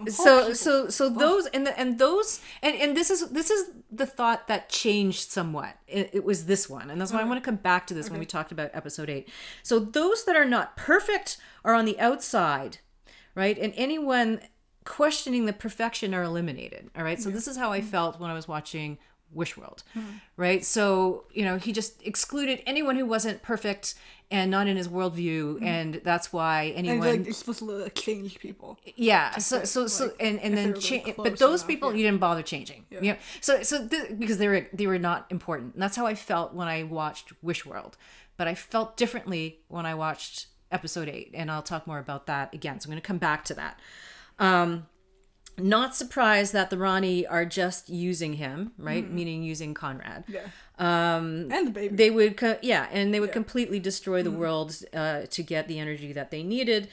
Speaker 1: So those and this is the thought that changed somewhat. It was this one, and that's why I want to come back to this when we talked about episode 8. So those that are not perfect are on the outside, right? And anyone questioning the perfection are eliminated. All right. So this is how I felt when I was watching Wishworld, right? So, you know, he just excluded anyone who wasn't perfect and not in his worldview, and that's why anyone
Speaker 2: and like explicitly like change people.
Speaker 1: Yeah. So and then but those people you didn't bother changing. Yeah. You know? So because they were not important. And that's how I felt when I watched Wishworld, but I felt differently when I watched episode 8, and I'll talk more about that again. So I'm going to come back to that. Not surprised that the Ronnie are just using him, right? Meaning using Conrad.
Speaker 2: Yeah. And the baby.
Speaker 1: They would, completely destroy the world to get the energy that they needed.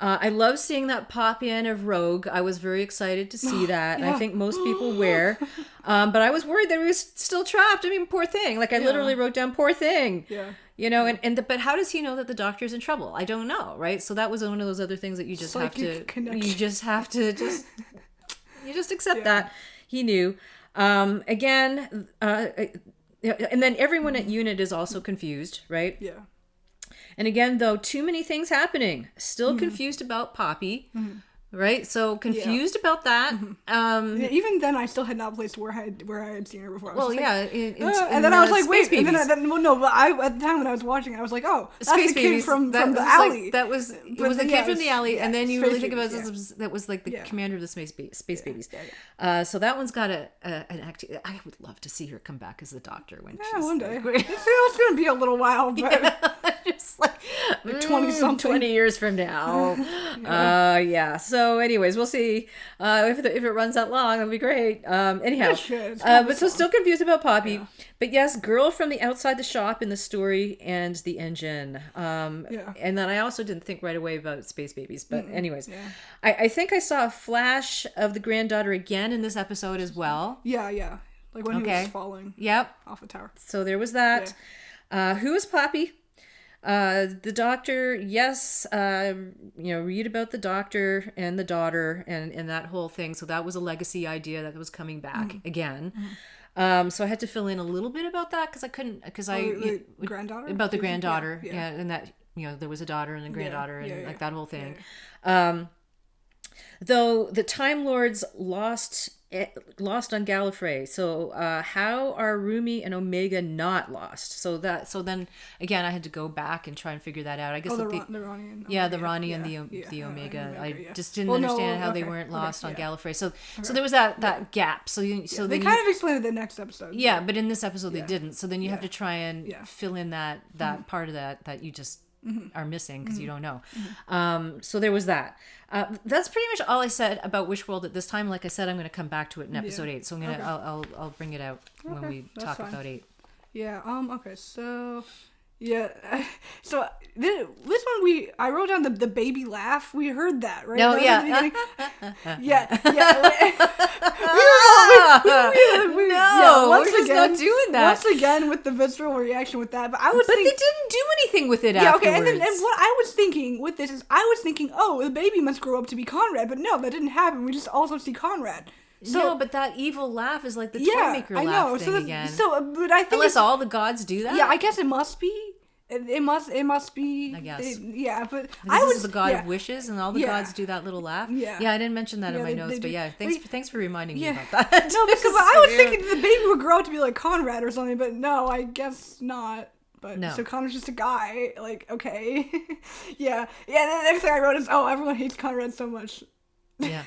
Speaker 1: I love seeing that pop in of Rogue. I was very excited to see that. Yeah. I think most people were. But I was worried that he was still trapped. I mean, poor thing. Like I literally wrote down, poor thing.
Speaker 2: Yeah.
Speaker 1: You know, but how does he know that the doctor's in trouble? I don't know, right? So that was one of those other things that you just have to You just accept that. He knew. Again, and then everyone at unit is also confused, right?
Speaker 2: Yeah.
Speaker 1: And again, though, too many things happening. Still confused about Poppy. Right, so confused about that.
Speaker 2: Even then, I still had not placed where I had seen her before.
Speaker 1: Well,
Speaker 2: like,
Speaker 1: yeah,
Speaker 2: and then I was like, wait,
Speaker 1: Babies.
Speaker 2: and then well, no, but at the time when I was watching, I was like, oh, that's
Speaker 1: Space
Speaker 2: the
Speaker 1: Babies
Speaker 2: kid from the
Speaker 1: was
Speaker 2: alley.
Speaker 1: Like, it was the kid from the alley, and then you really think about it, that was like the commander of the Space Babies. So that one's got an acting. I would love to see her come back as the Doctor when she's
Speaker 2: one day. It's going to be a little while, but
Speaker 1: just like
Speaker 2: 20-something.
Speaker 1: 20 years from now. So anyways, we'll see if it runs that long. That'll be great. Anyhow, but so still confused about Poppy. But yes, girl from the outside the shop in the story and the engine. And then I also didn't think right away about Space Babies. But anyways, I think I saw a flash of the granddaughter again in this episode as well.
Speaker 2: Yeah. Like when he was falling off a tower.
Speaker 1: So there was that. Who is Poppy? The Doctor, yes, read about the Doctor and the daughter and that whole thing. So that was a legacy idea that was coming back again. So I had to fill in a little bit about that because I couldn't,
Speaker 2: granddaughter?
Speaker 1: About the granddaughter, and that, there was a daughter and a granddaughter and like that whole thing. Though the Time Lords lost on Gallifrey. So how are Rumi and Omega not lost? So then again, I had to go back and try and figure that out. I guess
Speaker 2: the Rani and
Speaker 1: the Rani and the Omega. I just didn't understand how they weren't lost on Gallifrey. So there was that gap. So
Speaker 2: they kind of explained it in the next episode.
Speaker 1: Yeah, but in this episode they didn't. So then you have to try and fill in that part of that you just are missing because you don't know. So there was that. That's pretty much all I said about Wishworld at this time. Like I said, I'm going to come back to it in episode 8. So I'm gonna I'll bring it out when we talk about 8.
Speaker 2: Yeah. Okay. So. Yeah, so this one I wrote down the baby laugh. We heard that, right?
Speaker 1: No,
Speaker 2: yeah.
Speaker 1: Once again, not doing that.
Speaker 2: Once again with the visceral reaction with that, but they
Speaker 1: didn't do anything with it afterwards.
Speaker 2: Okay, and what I was thinking with this is I was thinking, oh, the baby must grow up to be Conrad, but no, that didn't happen. We just also see Conrad. So,
Speaker 1: no, but that evil laugh is like the toy maker laugh thing again.
Speaker 2: But I think
Speaker 1: unless all the gods do that.
Speaker 2: Yeah, I guess it must be. It must be.
Speaker 1: I guess.
Speaker 2: But
Speaker 1: this is the god of wishes, and all the gods do that little laugh. Yeah, I didn't mention that in my notes, but thanks for reminding me about that.
Speaker 2: No, because I was thinking the baby would grow up to be like Conrad or something, but no, I guess not. But no. So Conrad's just a guy. Like, okay, yeah. And then the next thing I wrote is, oh, everyone hates Conrad so much.
Speaker 1: Yeah.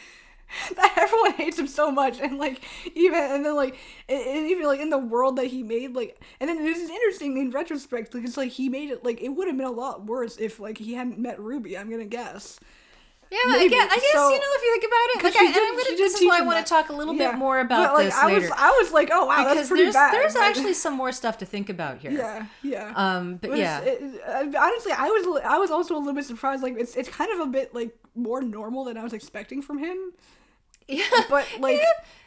Speaker 2: That everyone hates him so much, and even in the world that he made, and then this is interesting in retrospect because he made it it would have been a lot worse if he hadn't met Ruby. I'm gonna guess.
Speaker 1: Yeah, I guess if you think about it, this is why I want to talk a little bit more about this later.
Speaker 2: I was like, oh wow, that's pretty bad.
Speaker 1: There's actually some more stuff to think about here.
Speaker 2: Yeah.
Speaker 1: Honestly,
Speaker 2: I was also a little bit surprised. It's kind of a bit more normal than I was expecting from him.
Speaker 1: Yeah,
Speaker 2: but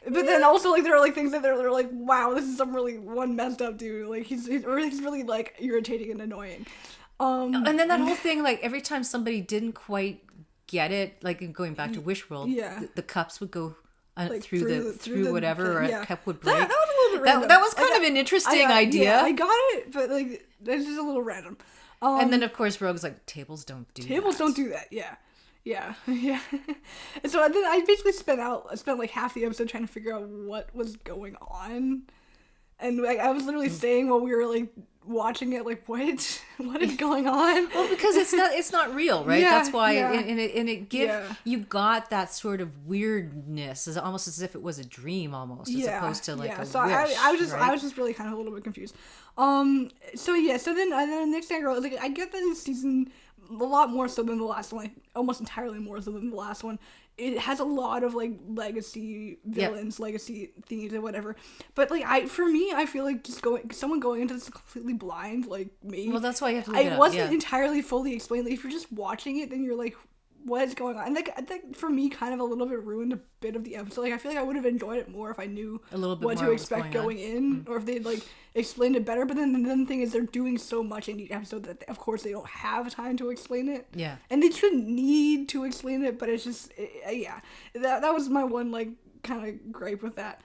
Speaker 2: then also there are things that they're like, wow, this is some really one messed up dude. He's really irritating and annoying.
Speaker 1: And then that whole thing, every time somebody didn't quite get it, going back to Wishworld, the cups would go through whatever, or a cup would break.
Speaker 2: That was a little bit random.
Speaker 1: That was kind of an interesting idea.
Speaker 2: Yeah, I got it, but it's just a little random.
Speaker 1: And then of course Rogue's like, tables don't do that. Yeah. And so then I basically spent half the episode trying to figure out what was going on, and I was literally saying while we were watching it, what is going on? Well, because it's not real, right? That's why, and it you got that sort of weirdness, almost as if it was a dream, almost as opposed to a wish.
Speaker 2: So I was just really kind of a little bit confused. So then the next thing I wrote, I get that this season, a lot more so than the last one, almost entirely more so than the last one, it has a lot of legacy villains, legacy themes, and whatever. But for me, I feel just someone going into this completely blind, me.
Speaker 1: Well, that's why you have to look it up.
Speaker 2: It wasn't entirely fully explained. If you're just watching it, then you're like, what is going on? And that for me kind of a little bit ruined a bit of the episode. I feel I would have enjoyed it more if I knew
Speaker 1: a little bit
Speaker 2: what to expect going in, or if they'd explained it better. But then the thing is, they're doing so much in each episode that of course they don't have time to explain it.
Speaker 1: Yeah,
Speaker 2: and they shouldn't need to explain it. But it's just that was my one kind of gripe with that.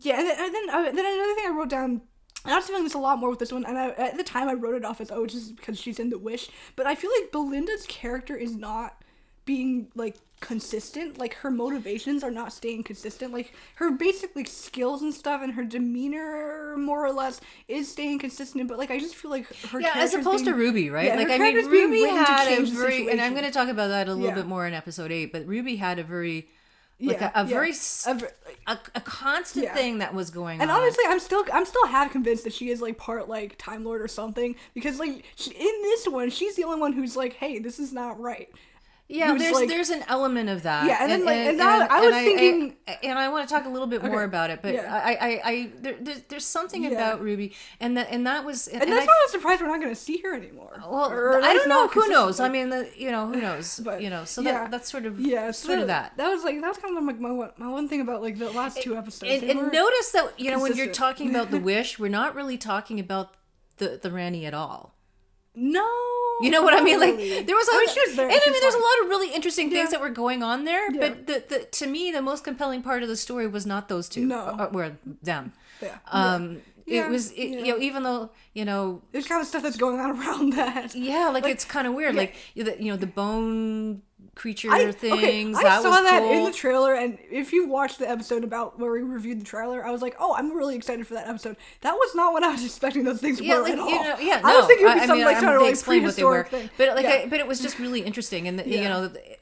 Speaker 2: Yeah, and then another thing I wrote down, and I was feeling this a lot more with this one, and at the time I wrote it off as, oh, just because she's in The Wish, but I feel like Belinda's character is not being, like, consistent. Like, her motivations are not staying consistent. Like, her basic, like, skills and stuff and her demeanor, more or less, is staying consistent, but, like, I just feel like her character,
Speaker 1: as opposed to Ruby, right?
Speaker 2: Yeah,
Speaker 1: like, I mean, Ruby had a very, and I'm going to talk about that a little bit more in episode 8, but Ruby had a very... Like a constant thing that was going on.
Speaker 2: And honestly, I'm still half convinced that she is like part like Time Lord or something, because like in this one, she's the only one who's like, hey, this is not right.
Speaker 1: Yeah, there's an element of that.
Speaker 2: Yeah, and I was thinking,
Speaker 1: and I want to talk a little bit more about it, but there's something about Ruby, and that was,
Speaker 2: and that's why I'm surprised we're not going to see her anymore.
Speaker 1: Well, I don't know. Who knows? I mean, who knows? But so that's sort of that.
Speaker 2: That was kind of like my one thing about like the last 2 episodes.
Speaker 1: And notice that when you're talking about The Wish, we're not really talking about the Rani at all.
Speaker 2: No.
Speaker 1: You know what I mean? Like, there was
Speaker 2: there's a
Speaker 1: lot of really interesting things that were going on there, but the to me, the most compelling part of the story was not those two.
Speaker 2: No.
Speaker 1: Were them.
Speaker 2: Yeah.
Speaker 1: It was, even though,
Speaker 2: there's kind of stuff that's going on around that.
Speaker 1: Yeah, like it's kind of weird. Like, the bone creature things.
Speaker 2: I saw that in the trailer, and if you watched the episode about where we reviewed the trailer, I was like, oh, I'm really excited for that episode. That was not what I was expecting those things were at all. I was thinking it would be something like sort of like prehistoric thing.
Speaker 1: But but it was just really interesting, and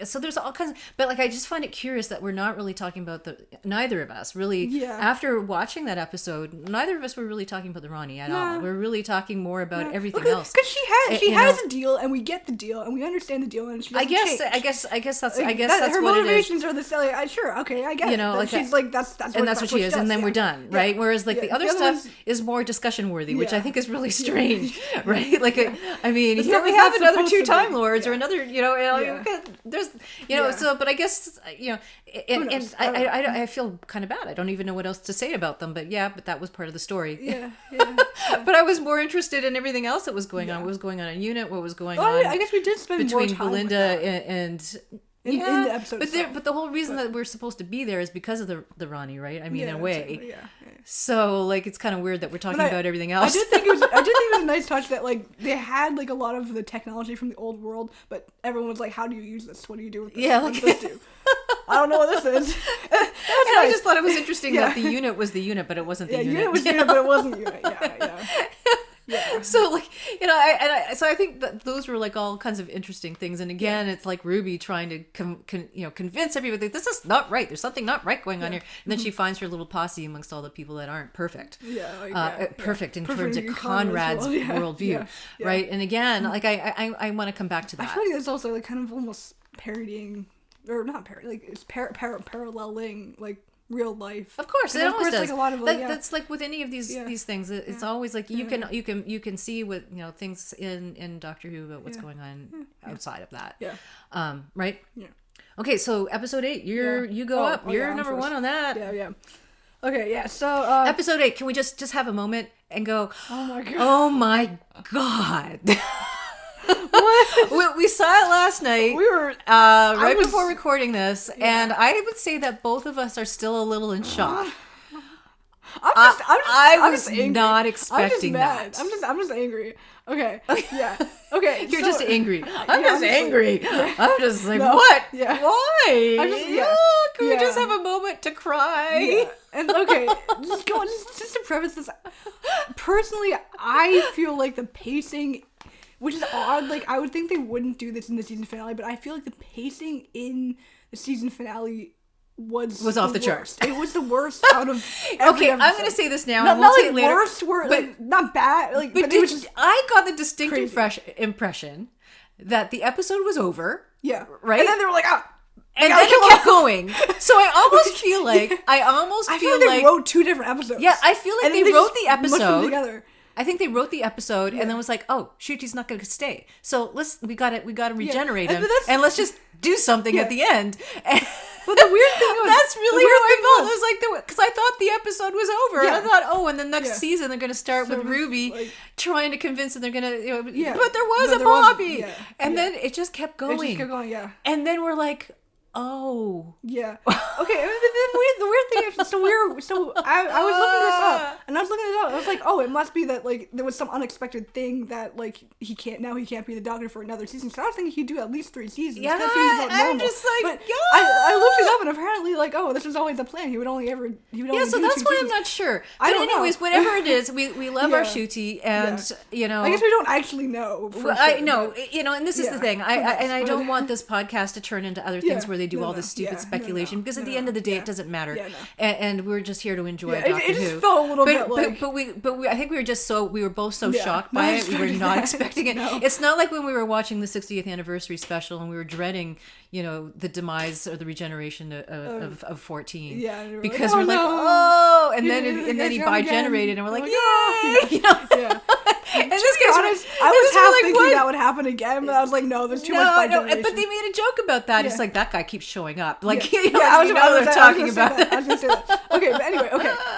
Speaker 1: so there's all kinds of, but like I just find it curious that we're not really talking about neither of us really after watching that episode, neither of us were really talking about the Rani at all. We're really talking more about everything else.
Speaker 2: Because she has a deal, and we get the deal, and we understand the deal, and she doesn't change.
Speaker 1: I guess that's
Speaker 2: her
Speaker 1: what it is.
Speaker 2: motivations are the same. Sure, okay, I get it.
Speaker 1: Like
Speaker 2: she's like that's
Speaker 1: what she is, and then we're done, right? Whereas like the other stuff is more discussion worthy, which I think is really strange, right? Like I mean, here we have another 2 Time Lords or another, there's so, but I guess and I feel kind of bad. I don't even know what else to say about them, but that was part of the story.
Speaker 2: Yeah.
Speaker 1: But I was more interested in everything else that was going on. What was going on in Unit? What was going on?
Speaker 2: I guess we did spend
Speaker 1: between
Speaker 2: more time
Speaker 1: Belinda
Speaker 2: and in the episode.
Speaker 1: But the whole reason that we're supposed to be there is because of the Rani, right? I mean, in a way.
Speaker 2: Exactly,
Speaker 1: So like it's kind of weird that we're talking about everything else.
Speaker 2: I did think it was a nice touch that like they had like a lot of the technology from the old world, but everyone was like, "How do you use this? What do you do with this? What does this do?" I don't know what this is.
Speaker 1: I just thought it was interesting that the unit was the unit, but it wasn't the unit.
Speaker 2: Unit was unit, but it wasn't unit. Yeah.
Speaker 1: So like so I think that those were like all kinds of interesting things, and again it's like Ruby trying to convince everybody this is not right. There's something not right going on here, and then she finds her little posse amongst all the people that aren't perfect. Perfect in terms of Conrad's worldview, right? And again, like I want to come back to that.
Speaker 2: I feel like it's also like kind of almost parodying, or not parodying, like it's paralleling like real life.
Speaker 1: Of course, it always does.
Speaker 2: Like a lot of
Speaker 1: that's like with any of these things. It's always like you can see what things in Doctor Who about what's going on outside of that. Right. Yeah. Okay, so episode 8, you go up. You're number 1 on that.
Speaker 2: Yeah. Okay, yeah. So
Speaker 1: episode 8. Can we just have a moment and go?
Speaker 2: Oh my
Speaker 1: god. We saw it last night.
Speaker 2: We were
Speaker 1: before recording this, and I would say that both of us are still a little in shock. I was not expecting that.
Speaker 2: I'm just angry. Okay. Yeah. Okay.
Speaker 1: You're just angry. I'm just angry. I'm just like, what?
Speaker 2: Yeah.
Speaker 1: Why? Can we just have a moment to cry?
Speaker 2: Yeah. And okay, just to preface this, personally, I feel like the pacing, which is odd, like I would think they wouldn't do this in the season finale, but I feel like the pacing in the season finale was off the charts. It was the worst out of every episode.
Speaker 1: I'm gonna say this now, and we'll say it later.
Speaker 2: Worst were like not bad, like
Speaker 1: but it was just, I got the distinct impression that the episode was over.
Speaker 2: Yeah.
Speaker 1: Right?
Speaker 2: And then they were like,
Speaker 1: and then it kept going. So I almost feel like I feel like
Speaker 2: they wrote 2 different episodes.
Speaker 1: Yeah, I feel like they wrote the episode
Speaker 2: together.
Speaker 1: I think they wrote the episode and then was like, "Oh, shoot, he's not going to stay. So we got to regenerate him, and let's just do something at the end."
Speaker 2: But the weird thing was,
Speaker 1: that's really how I felt. It was like because I thought the episode was over. Yeah. I thought, and the next season they're going to start with Ruby trying to convince them they're going to. But there was a Bobby, and then it just kept going.
Speaker 2: Yeah.
Speaker 1: And then we're like, Oh.
Speaker 2: Yeah. Okay. The weird thing is, so I was looking this up, and I was like, oh, it must be that like there was some unexpected thing that like he can't be the Doctor for another season. So I was thinking he'd do at least 3 seasons.
Speaker 1: Yeah,
Speaker 2: that seems about normal.
Speaker 1: I'm just like,
Speaker 2: but I looked it up, and apparently, like, oh, this was always the plan. He would only
Speaker 1: so
Speaker 2: do
Speaker 1: that's
Speaker 2: 2
Speaker 1: why
Speaker 2: seasons.
Speaker 1: I'm not sure.
Speaker 2: I
Speaker 1: But
Speaker 2: don't
Speaker 1: anyways,
Speaker 2: know.
Speaker 1: whatever it is, we love our
Speaker 2: Yeah.
Speaker 1: Ncuti, and you know,
Speaker 2: I guess we don't actually know. For
Speaker 1: well,
Speaker 2: sure,
Speaker 1: I know,
Speaker 2: but-
Speaker 1: you know, and this is the
Speaker 2: Yeah,
Speaker 1: thing. I
Speaker 2: but-
Speaker 1: don't want this podcast to turn into other things
Speaker 2: Yeah,
Speaker 1: where they do all
Speaker 2: no,
Speaker 1: this stupid
Speaker 2: yeah,
Speaker 1: speculation, because at the
Speaker 2: no,
Speaker 1: end of the day,
Speaker 2: yeah.
Speaker 1: it doesn't matter.
Speaker 2: Yeah, no.
Speaker 1: And we're just here to enjoy
Speaker 2: Yeah,
Speaker 1: Doctor
Speaker 2: it just
Speaker 1: Who.
Speaker 2: felt a little bit like...
Speaker 1: but we I think we were both so
Speaker 2: Yeah,
Speaker 1: shocked
Speaker 2: not
Speaker 1: by it. We were
Speaker 2: expecting
Speaker 1: not
Speaker 2: that.
Speaker 1: expecting it.
Speaker 2: No.
Speaker 1: It's not like when we were watching the 60th anniversary special and we were dreading, you know, the demise or the regeneration of 14.
Speaker 2: Yeah, and we were
Speaker 1: because
Speaker 2: like,
Speaker 1: we're
Speaker 2: oh,
Speaker 1: like,
Speaker 2: no.
Speaker 1: oh, and
Speaker 2: Yeah,
Speaker 1: then
Speaker 2: yeah,
Speaker 1: and then he
Speaker 2: yeah, again.
Speaker 1: bi-generated, and we're like,
Speaker 2: We're
Speaker 1: yay!
Speaker 2: like,
Speaker 1: You know?
Speaker 2: Yeah.
Speaker 1: And
Speaker 2: To
Speaker 1: this
Speaker 2: be
Speaker 1: guy's
Speaker 2: honest,
Speaker 1: and
Speaker 2: I was
Speaker 1: this
Speaker 2: half
Speaker 1: like,
Speaker 2: thinking
Speaker 1: what?
Speaker 2: that would happen again, but I was like, no, there's too much
Speaker 1: No,
Speaker 2: bi-generation.
Speaker 1: but they made a joke about that. It's
Speaker 2: Yeah.
Speaker 1: like, that guy keeps showing up. Like,
Speaker 2: Yeah,
Speaker 1: you know,
Speaker 2: I was
Speaker 1: you
Speaker 2: about
Speaker 1: know
Speaker 2: to
Speaker 1: they're
Speaker 2: say- I was
Speaker 1: talking
Speaker 2: gonna say
Speaker 1: about
Speaker 2: that. I was gonna say that. Okay, but anyway,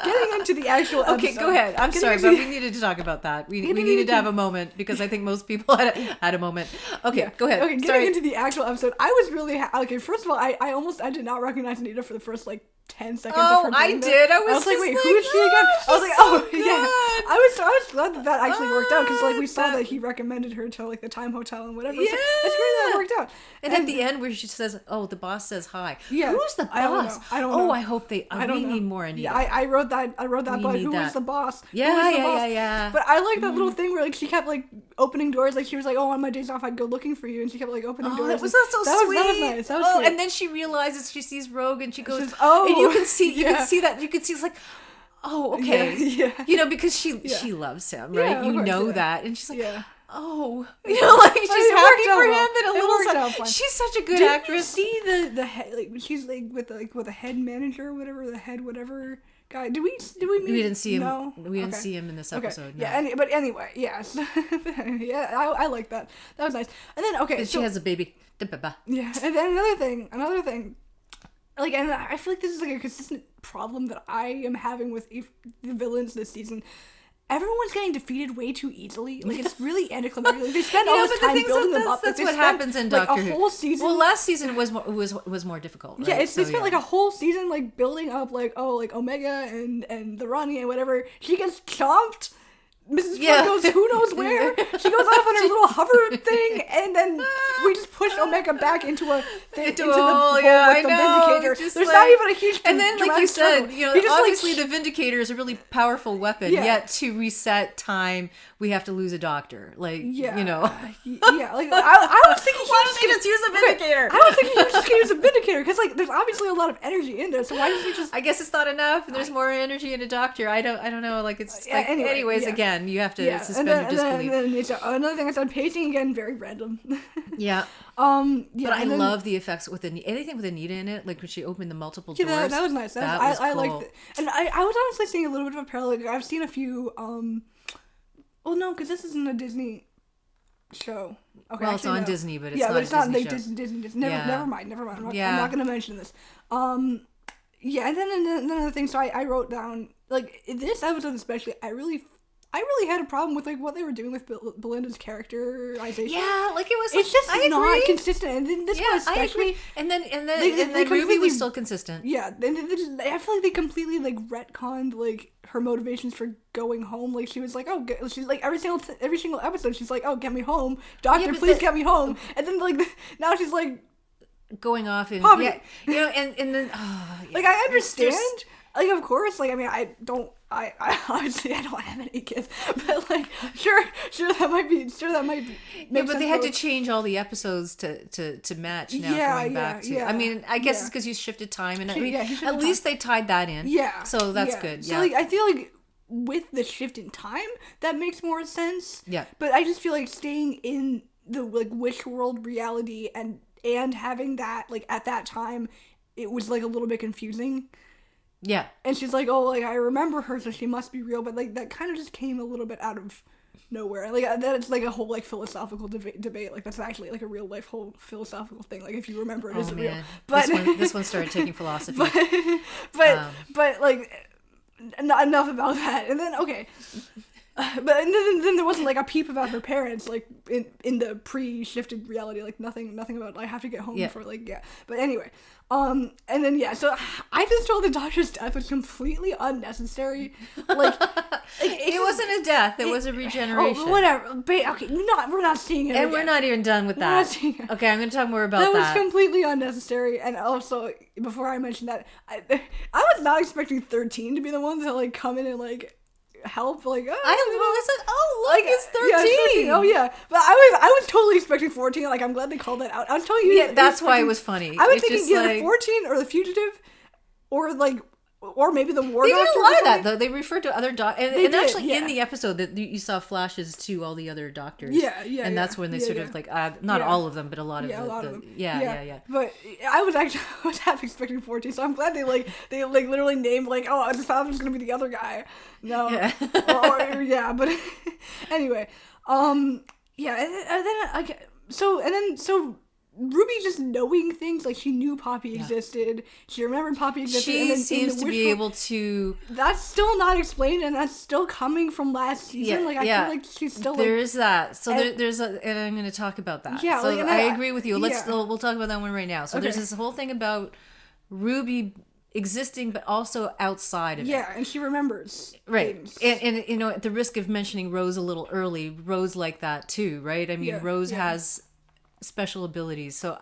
Speaker 2: getting into the actual episode.
Speaker 1: Okay, go ahead. I'm
Speaker 2: Getting
Speaker 1: sorry,
Speaker 2: into
Speaker 1: but
Speaker 2: the-
Speaker 1: we needed to talk about that. We
Speaker 2: Getting
Speaker 1: needed to
Speaker 2: into-
Speaker 1: have a moment because I think most people had a moment. Okay,
Speaker 2: Yeah.
Speaker 1: go ahead.
Speaker 2: Okay, getting
Speaker 1: Sorry.
Speaker 2: into the actual episode, I was really okay. First of all, I did not recognize Anita for the first like 10 seconds
Speaker 1: Oh,
Speaker 2: of her
Speaker 1: I
Speaker 2: being
Speaker 1: did.
Speaker 2: there.
Speaker 1: I was
Speaker 2: like,
Speaker 1: just
Speaker 2: wait,
Speaker 1: like,
Speaker 2: who is she again? I was
Speaker 1: she's
Speaker 2: like,
Speaker 1: so
Speaker 2: oh
Speaker 1: good.
Speaker 2: yeah. I was glad that actually worked out because like we saw
Speaker 1: that-
Speaker 2: that he recommended her to like the Time Hotel and whatever.
Speaker 1: Yeah.
Speaker 2: So it's great that it worked out.
Speaker 1: And at the end where she says, "Oh, the boss says hi."
Speaker 2: Yeah.
Speaker 1: Who's the boss?
Speaker 2: I don't know. I don't know.
Speaker 1: Oh, I hope they.
Speaker 2: I don't
Speaker 1: we
Speaker 2: know.
Speaker 1: need more Anita.
Speaker 2: Yeah, I wrote that.
Speaker 1: We
Speaker 2: But
Speaker 1: need
Speaker 2: who
Speaker 1: that.
Speaker 2: is the boss?
Speaker 1: Yeah,
Speaker 2: Who is the
Speaker 1: yeah,
Speaker 2: boss?
Speaker 1: yeah, yeah.
Speaker 2: But I like that little thing where like she kept like opening doors. Like she was like, "Oh, on my days off, I'd go looking for you," and she kept like opening
Speaker 1: Oh,
Speaker 2: doors.
Speaker 1: that was
Speaker 2: and
Speaker 1: so
Speaker 2: that
Speaker 1: sweet.
Speaker 2: Was nice. That was
Speaker 1: oh,
Speaker 2: sweet.
Speaker 1: and then she realizes she sees Rogue, and she goes,
Speaker 2: says, "Oh."
Speaker 1: and you can see
Speaker 2: Yeah.
Speaker 1: that you can see it's like, oh, okay,
Speaker 2: Yeah.
Speaker 1: you know, because she
Speaker 2: Yeah.
Speaker 1: loves him,
Speaker 2: Yeah,
Speaker 1: right?
Speaker 2: of
Speaker 1: You
Speaker 2: course,
Speaker 1: know
Speaker 2: yeah.
Speaker 1: that, and she's like,
Speaker 2: Yeah.
Speaker 1: oh, you know, like she's
Speaker 2: it
Speaker 1: happy
Speaker 2: worked out
Speaker 1: for him
Speaker 2: well.
Speaker 1: that a
Speaker 2: It
Speaker 1: little
Speaker 2: worked
Speaker 1: son.
Speaker 2: out fine.
Speaker 1: She's such a good
Speaker 2: Didn't
Speaker 1: actress.
Speaker 2: you see the head like she's like with the head manager or whatever, the head whatever guy. Did we meet?
Speaker 1: We didn't see him.
Speaker 2: No?
Speaker 1: We didn't
Speaker 2: Okay.
Speaker 1: see him in this
Speaker 2: Okay.
Speaker 1: episode.
Speaker 2: Yeah.
Speaker 1: No.
Speaker 2: But anyway, yes. Yeah, I like that. That was nice. And then okay,
Speaker 1: And
Speaker 2: so
Speaker 1: she has a baby. Da-ba-ba.
Speaker 2: yeah, and then another thing. Like, and I feel like this is like a consistent problem that I am having with the villains this season. Everyone's getting defeated way too easily. Like, it's really anticlimactic. Like, they spend all
Speaker 1: You know,
Speaker 2: this
Speaker 1: but the
Speaker 2: time
Speaker 1: thing is
Speaker 2: building them up.
Speaker 1: that's
Speaker 2: Like,
Speaker 1: what
Speaker 2: they
Speaker 1: happens
Speaker 2: spent,
Speaker 1: in
Speaker 2: like,
Speaker 1: Doctor
Speaker 2: a
Speaker 1: Who.
Speaker 2: whole season.
Speaker 1: Well, last season was more difficult. Right?
Speaker 2: Yeah, they
Speaker 1: So,
Speaker 2: spent like a whole season like building up like like Omega and the Ronnie and whatever. She gets chomped. Mrs.
Speaker 1: Yeah.
Speaker 2: Ford goes who knows where. She goes off on her little hover thing, and then we just push Omega back into the
Speaker 1: hole,
Speaker 2: hole
Speaker 1: yeah,
Speaker 2: with the
Speaker 1: I know,
Speaker 2: Vindicator.
Speaker 1: just
Speaker 2: There's
Speaker 1: like-
Speaker 2: not even a huge
Speaker 1: And then, like you
Speaker 2: dramatic
Speaker 1: said,
Speaker 2: struggle.
Speaker 1: you know,
Speaker 2: He just,
Speaker 1: obviously the Vindicator is a really powerful weapon.
Speaker 2: Yeah.
Speaker 1: Yet to reset time, we have to lose a doctor. Like,
Speaker 2: yeah,
Speaker 1: you know.
Speaker 2: yeah. Like I was thinking,
Speaker 1: Why don't they just use a Vindicator?
Speaker 2: I was thinking he was just gonna use a Vindicator because like there's obviously a lot of energy in there. So why doesn't he just?
Speaker 1: I guess it's not enough, and there's more energy in a doctor. I don't know. Like it's
Speaker 2: Yeah,
Speaker 1: like,
Speaker 2: anyway,
Speaker 1: anyways,
Speaker 2: yeah.
Speaker 1: again, you have to
Speaker 2: Yeah,
Speaker 1: suspend
Speaker 2: and
Speaker 1: your
Speaker 2: then
Speaker 1: disbelief.
Speaker 2: it's another thing I said, pacing again, very random.
Speaker 1: Yeah.
Speaker 2: Yeah,
Speaker 1: But I
Speaker 2: and then-
Speaker 1: love the effects with anything with Anita in it, like when she opened the multiple
Speaker 2: Yeah,
Speaker 1: doors.
Speaker 2: that was nice.
Speaker 1: That
Speaker 2: I
Speaker 1: was
Speaker 2: I
Speaker 1: cool.
Speaker 2: liked it. And I was honestly seeing a little bit of a parallel. Like, I've seen a few, well, no, because this isn't a Disney show. Okay,
Speaker 1: Well, it's
Speaker 2: actually,
Speaker 1: on
Speaker 2: no.
Speaker 1: Disney, but it's
Speaker 2: yeah,
Speaker 1: not
Speaker 2: but
Speaker 1: a
Speaker 2: it's not
Speaker 1: Disney
Speaker 2: like
Speaker 1: show.
Speaker 2: Disney. Never mind. I'm not going to mention this. Yeah, and then another thing. So I wrote down like this episode especially. I really had a problem with like what they were doing with Belinda's characterization.
Speaker 1: Yeah, like it was.
Speaker 2: It's just
Speaker 1: I
Speaker 2: not
Speaker 1: agree.
Speaker 2: consistent. And then this one
Speaker 1: Yeah,
Speaker 2: especially.
Speaker 1: I agree. And then
Speaker 2: They
Speaker 1: Ruby
Speaker 2: completely-
Speaker 1: was still consistent.
Speaker 2: Yeah, I feel like they completely like retconned like her motivations for going home. Like she was like, oh, she's like every single episode, she's like, oh, get me home, doctor,
Speaker 1: but
Speaker 2: please get me home. And then like now she's like,
Speaker 1: Going off and
Speaker 2: Poverty.
Speaker 1: yeah, you know, and then
Speaker 2: like I understand.
Speaker 1: There's-
Speaker 2: Like of course, like I mean, I obviously I don't have any kids, but like sure that might be
Speaker 1: Yeah,
Speaker 2: make
Speaker 1: but
Speaker 2: sense
Speaker 1: they had
Speaker 2: for,
Speaker 1: to change all the episodes to match now
Speaker 2: Yeah,
Speaker 1: going back to.
Speaker 2: yeah,
Speaker 1: I mean, I guess
Speaker 2: yeah.
Speaker 1: it's because you shifted time, and I
Speaker 2: He-
Speaker 1: mean,
Speaker 2: yeah, he shifted
Speaker 1: at least they tied that in.
Speaker 2: Yeah.
Speaker 1: So that's
Speaker 2: yeah.
Speaker 1: good.
Speaker 2: So
Speaker 1: Yeah.
Speaker 2: like I feel like with the shift in time, that makes more sense.
Speaker 1: Yeah.
Speaker 2: But I just feel like staying in the like wishworld reality and having that like at that time, it was like a little bit confusing.
Speaker 1: Yeah.
Speaker 2: And she's like, oh, like I remember her, so she must be real. But like that kind of just came a little bit out of nowhere. Like that's like a whole like philosophical debate. Like that's actually like a real life whole philosophical thing. Like if you remember it,
Speaker 1: Oh
Speaker 2: isn't real.
Speaker 1: man.
Speaker 2: But
Speaker 1: This one started taking philosophy.
Speaker 2: but like enough about that. And then okay, But then there wasn't like a peep about her parents, like in the pre-shifted reality, like nothing about I have to get home for like But anyway, and then so I just told the doctor's death was completely unnecessary. Like
Speaker 1: it wasn't a death; it was a regeneration.
Speaker 2: Oh, whatever. Okay, we're not seeing it.
Speaker 1: And
Speaker 2: again.
Speaker 1: we're not even done with that. Okay, I'm going to talk more about that.
Speaker 2: That was completely unnecessary. And also, before I mention that, I was not expecting 13 to be the ones that like come in and like help. Like
Speaker 1: I said, oh look, it's 13.
Speaker 2: Yeah, it's 13. Oh yeah, but I was totally expecting 14. Like I'm glad they called that out. I was telling you.
Speaker 1: Yeah, that's why it was funny.
Speaker 2: I was thinking either 14 or the fugitive, or maybe the war.
Speaker 1: They
Speaker 2: doctor
Speaker 1: did a lot of that though. They referred to other doctors, and actually in the episode that you saw flashes to all the other doctors. And that's when they sort of like not all of them, but a lot of them. Yeah.
Speaker 2: But I was half expecting 14, so I'm glad they literally named like, oh, I just thought it was gonna be the other guy. No. But anyway, and then so Ruby just knowing things, like she knew Poppy existed, she remembered Poppy existed.
Speaker 1: She
Speaker 2: and then
Speaker 1: seems to be able to.
Speaker 2: That's still not explained, and that's still coming from last season. I feel like she's still.
Speaker 1: There is that. So there's and I'm going to talk about that.
Speaker 2: Yeah,
Speaker 1: so I agree with you.
Speaker 2: Yeah.
Speaker 1: We'll talk about that one right now. So there's this whole thing about Ruby existing, but also outside of it.
Speaker 2: Yeah, and she remembers.
Speaker 1: Right, and you know, at the risk of mentioning Rose a little early, Rose like that too, right? I mean, Rose has special abilities. So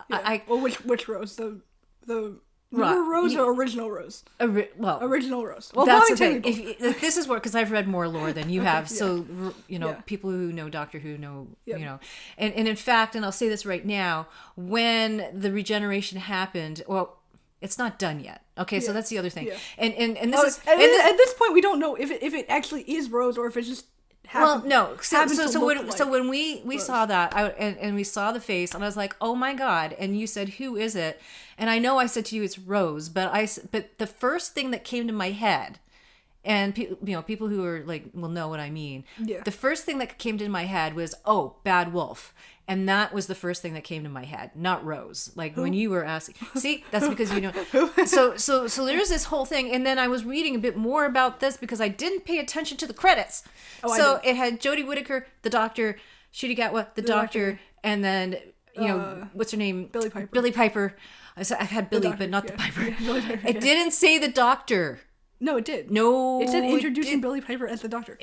Speaker 2: which Rose? The Rose or original Rose? Original Rose. Well,
Speaker 1: that's the thing. This is where, because I've read more lore than you have, so people who know Doctor Who know, and in fact, and I'll say this right now, when the regeneration happened, well, it's not done yet. Okay, so that's the other thing. Yeah. And this is
Speaker 2: at this point we don't know if it actually is Rose or if it's just.
Speaker 1: Well, no. So when we saw that, and we saw the face, and I was like, "Oh my god!" And you said, "Who is it?" And I know I said to you, "It's Rose," but the first thing that came to my head, and people who are like will know what I mean. Yeah. The first thing that came to my head was, "Oh, Bad Wolf." And that was the first thing that came to my head, not Rose. Like when you were asking, see, that's because you know. So there's this whole thing, and then I was reading a bit more about this because I didn't pay attention to the credits. So it had Jodie Whittaker, the Doctor, ncutigatwa, the Doctor, and then what's her name? Billie Piper. I had Billy, but not the Piper. It didn't say the Doctor.
Speaker 2: No, it did.
Speaker 1: No,
Speaker 2: it said introducing Billie Piper as the Doctor.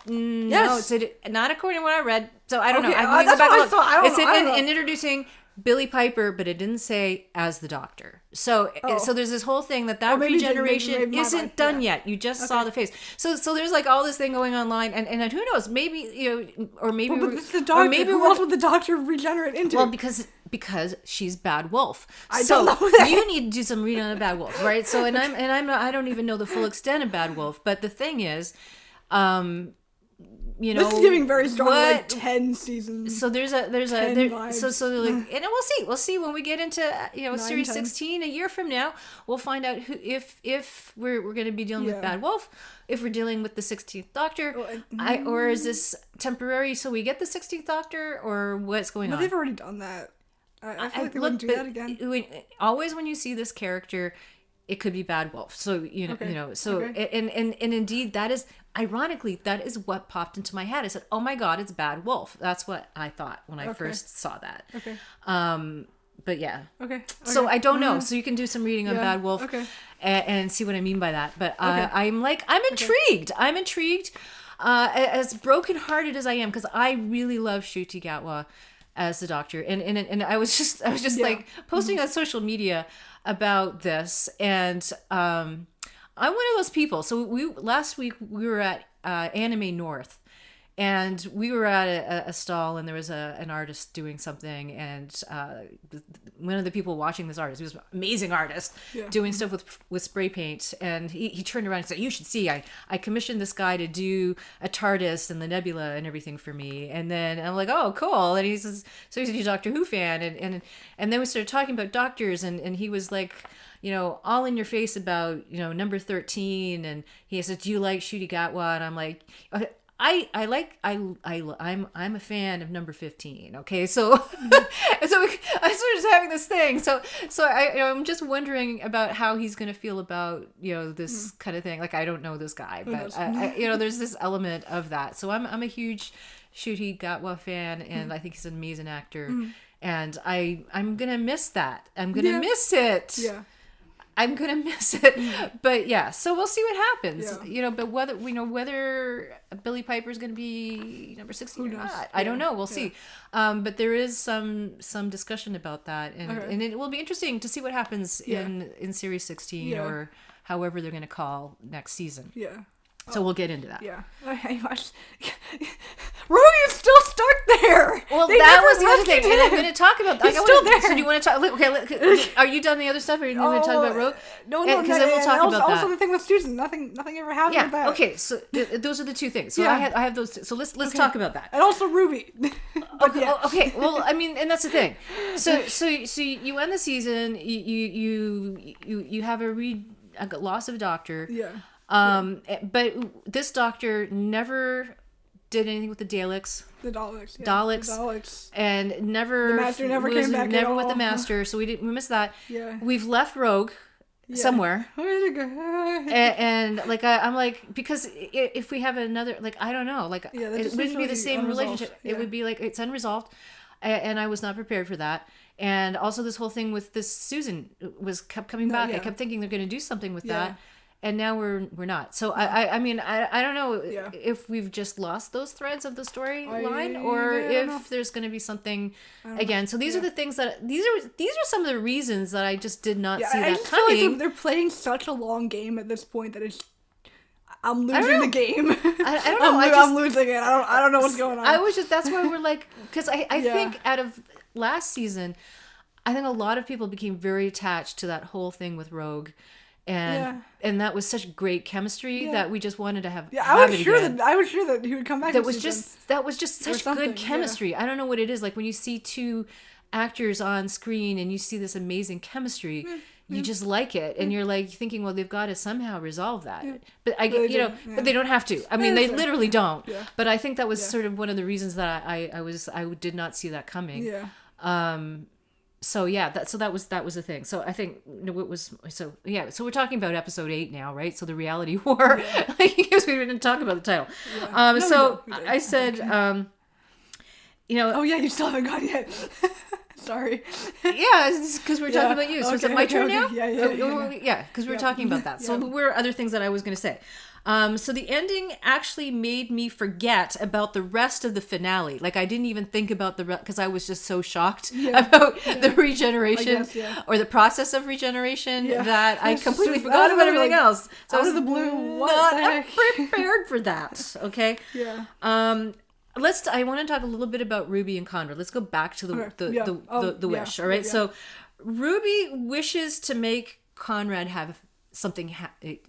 Speaker 1: No, it said not according to what I read. So I don't know. I'm going to go back and look. It said in introducing Billie Piper, but it didn't say as the Doctor. So there's this whole thing that regeneration isn't done yet. You just saw the face. So there's like all this thing going online, and who knows? Maybe or maybe
Speaker 2: but it's the Doctor. Or maybe who else would the Doctor regenerate into?
Speaker 1: Well, because she's Bad Wolf.
Speaker 2: I don't know that.
Speaker 1: You need to do some reading on Bad Wolf, right? So I don't even know the full extent of Bad Wolf, but the thing is,
Speaker 2: this is giving very strong like 10 seasons.
Speaker 1: So there's so like, and we'll see when we get into series 16 a year from now. We'll find out if we're going to be dealing with Bad Wolf, if we're dealing with the 16th Doctor, or is this temporary so we get the 16th Doctor, or what's going on?
Speaker 2: They've already done that. I feel like they wouldn't do that again.
Speaker 1: Always when you see this character, it could be Bad Wolf. So and indeed that is ironically that is what popped into my head. I said, "Oh my god, it's Bad Wolf." That's what I thought when I first saw that. Okay. But yeah. Okay. So I don't know. So you can do some reading on Bad Wolf and see what I mean by that. But I'm intrigued. I'm intrigued. As brokenhearted as I am, because I really love ncutigatwa as the Doctor, and I was just like posting on social media about this, and I'm one of those people. So last week we were at Anime North, and we were at a stall, and there was an artist doing something, and one of the people watching this artist, he was an amazing artist, doing stuff with spray paint, and he turned around and said, "You should see, I commissioned this guy to do a TARDIS and the nebula and everything for me." And then I'm like, "Oh, cool." And he says, "So he's a Doctor Who fan," and then we started talking about doctors, and he was like, all in your face about, number 13, and he said, "Do you like ncutigatwa?" And I'm like, I'm a fan of number 15. Okay, so so I sort of having this thing. So I'm just wondering about how he's going to feel about this kind of thing. Like I don't know this guy, but there's this element of that. So I'm a huge ncutigatwa fan, and I think he's an amazing actor. And I'm gonna miss that. I'm gonna miss it.
Speaker 2: Yeah.
Speaker 1: I'm gonna miss it, but yeah. So we'll see what happens, But whether Billy Piper's gonna be number 16 or not, I don't know. We'll see. But there is some discussion about that, and it will be interesting to see what happens in Series 16 or however they're gonna call next season.
Speaker 2: Yeah.
Speaker 1: So we'll get into that.
Speaker 2: Yeah. Ruby is still stuck there.
Speaker 1: Well, that was the other thing. And I'm going to talk about that.
Speaker 2: He's still there.
Speaker 1: So do you want to talk? Okay, are you done the other stuff? Or are you going to talk about Rogue?
Speaker 2: No.
Speaker 1: Because then we'll talk about that.
Speaker 2: Also the thing with Susan. Nothing ever happened with that.
Speaker 1: Okay. So those are the two things. So I have those two. So let's talk about that.
Speaker 2: And also Ruby.
Speaker 1: Okay. Well, I mean, and that's the thing. So you end the season. You have a loss of a doctor.
Speaker 2: Yeah.
Speaker 1: But this doctor never did anything with the Daleks.
Speaker 2: The Daleks.
Speaker 1: Daleks. And never.
Speaker 2: The Master never came back.
Speaker 1: Never
Speaker 2: at
Speaker 1: with
Speaker 2: all.
Speaker 1: the Master, so we missed that.
Speaker 2: Yeah.
Speaker 1: We've left Rogue somewhere.
Speaker 2: Where did it go?
Speaker 1: and like I'm like, because if we have another, like I don't know, like it wouldn't be the same relationship.
Speaker 2: Yeah.
Speaker 1: It would be like it's unresolved, and I was not prepared for that. And also this whole thing with this Susan kept coming back. I kept thinking they're going to do something with that. And now we're not. So I mean I don't know if we've just lost those threads of the storyline or if there's going to be something again. So these are the things that these are some of the reasons that I just did not see that coming.
Speaker 2: Feel like they're playing such a long game at this point that I'm losing the game.
Speaker 1: I don't know.
Speaker 2: I'm losing it. I don't know what's going on.
Speaker 1: That's why we're like, because I think out of last season, I think a lot of people became very attached to that whole thing with Rogue. And that was such great chemistry that we just wanted to have. Yeah,
Speaker 2: I was sure that he would come back.
Speaker 1: That was just such good chemistry. I don't know what it is. Like when you see two actors on screen and you see this amazing chemistry, you just like it, and you're like thinking, well, they've got to somehow resolve that. But but they don't have to. I mean, they literally don't. Yeah. But I think that was sort of one of the reasons that I did not see that coming.
Speaker 2: Yeah.
Speaker 1: So yeah, that was the thing. So I think it was so we're talking about episode 8 now, right? So the reality war, because we didn't talk about the title. Yeah. I said, oh
Speaker 2: yeah, you still haven't gone yet. Sorry.
Speaker 1: Yeah, because we're talking about you. So is it my turn now?
Speaker 2: Yeah,
Speaker 1: because we're talking about that. So there were other things that I was going to say. So the ending actually made me forget about the rest of the finale. Like I didn't even think about because I was just so shocked about the regeneration or the process of regeneration that I completely forgot about everything else. So
Speaker 2: out of the blue,
Speaker 1: not prepared for that. Okay.
Speaker 2: Yeah.
Speaker 1: I want to talk a little bit about Ruby and Conrad. Let's go back to the wish. All right. Yeah. So Ruby wishes to make Conrad have something have a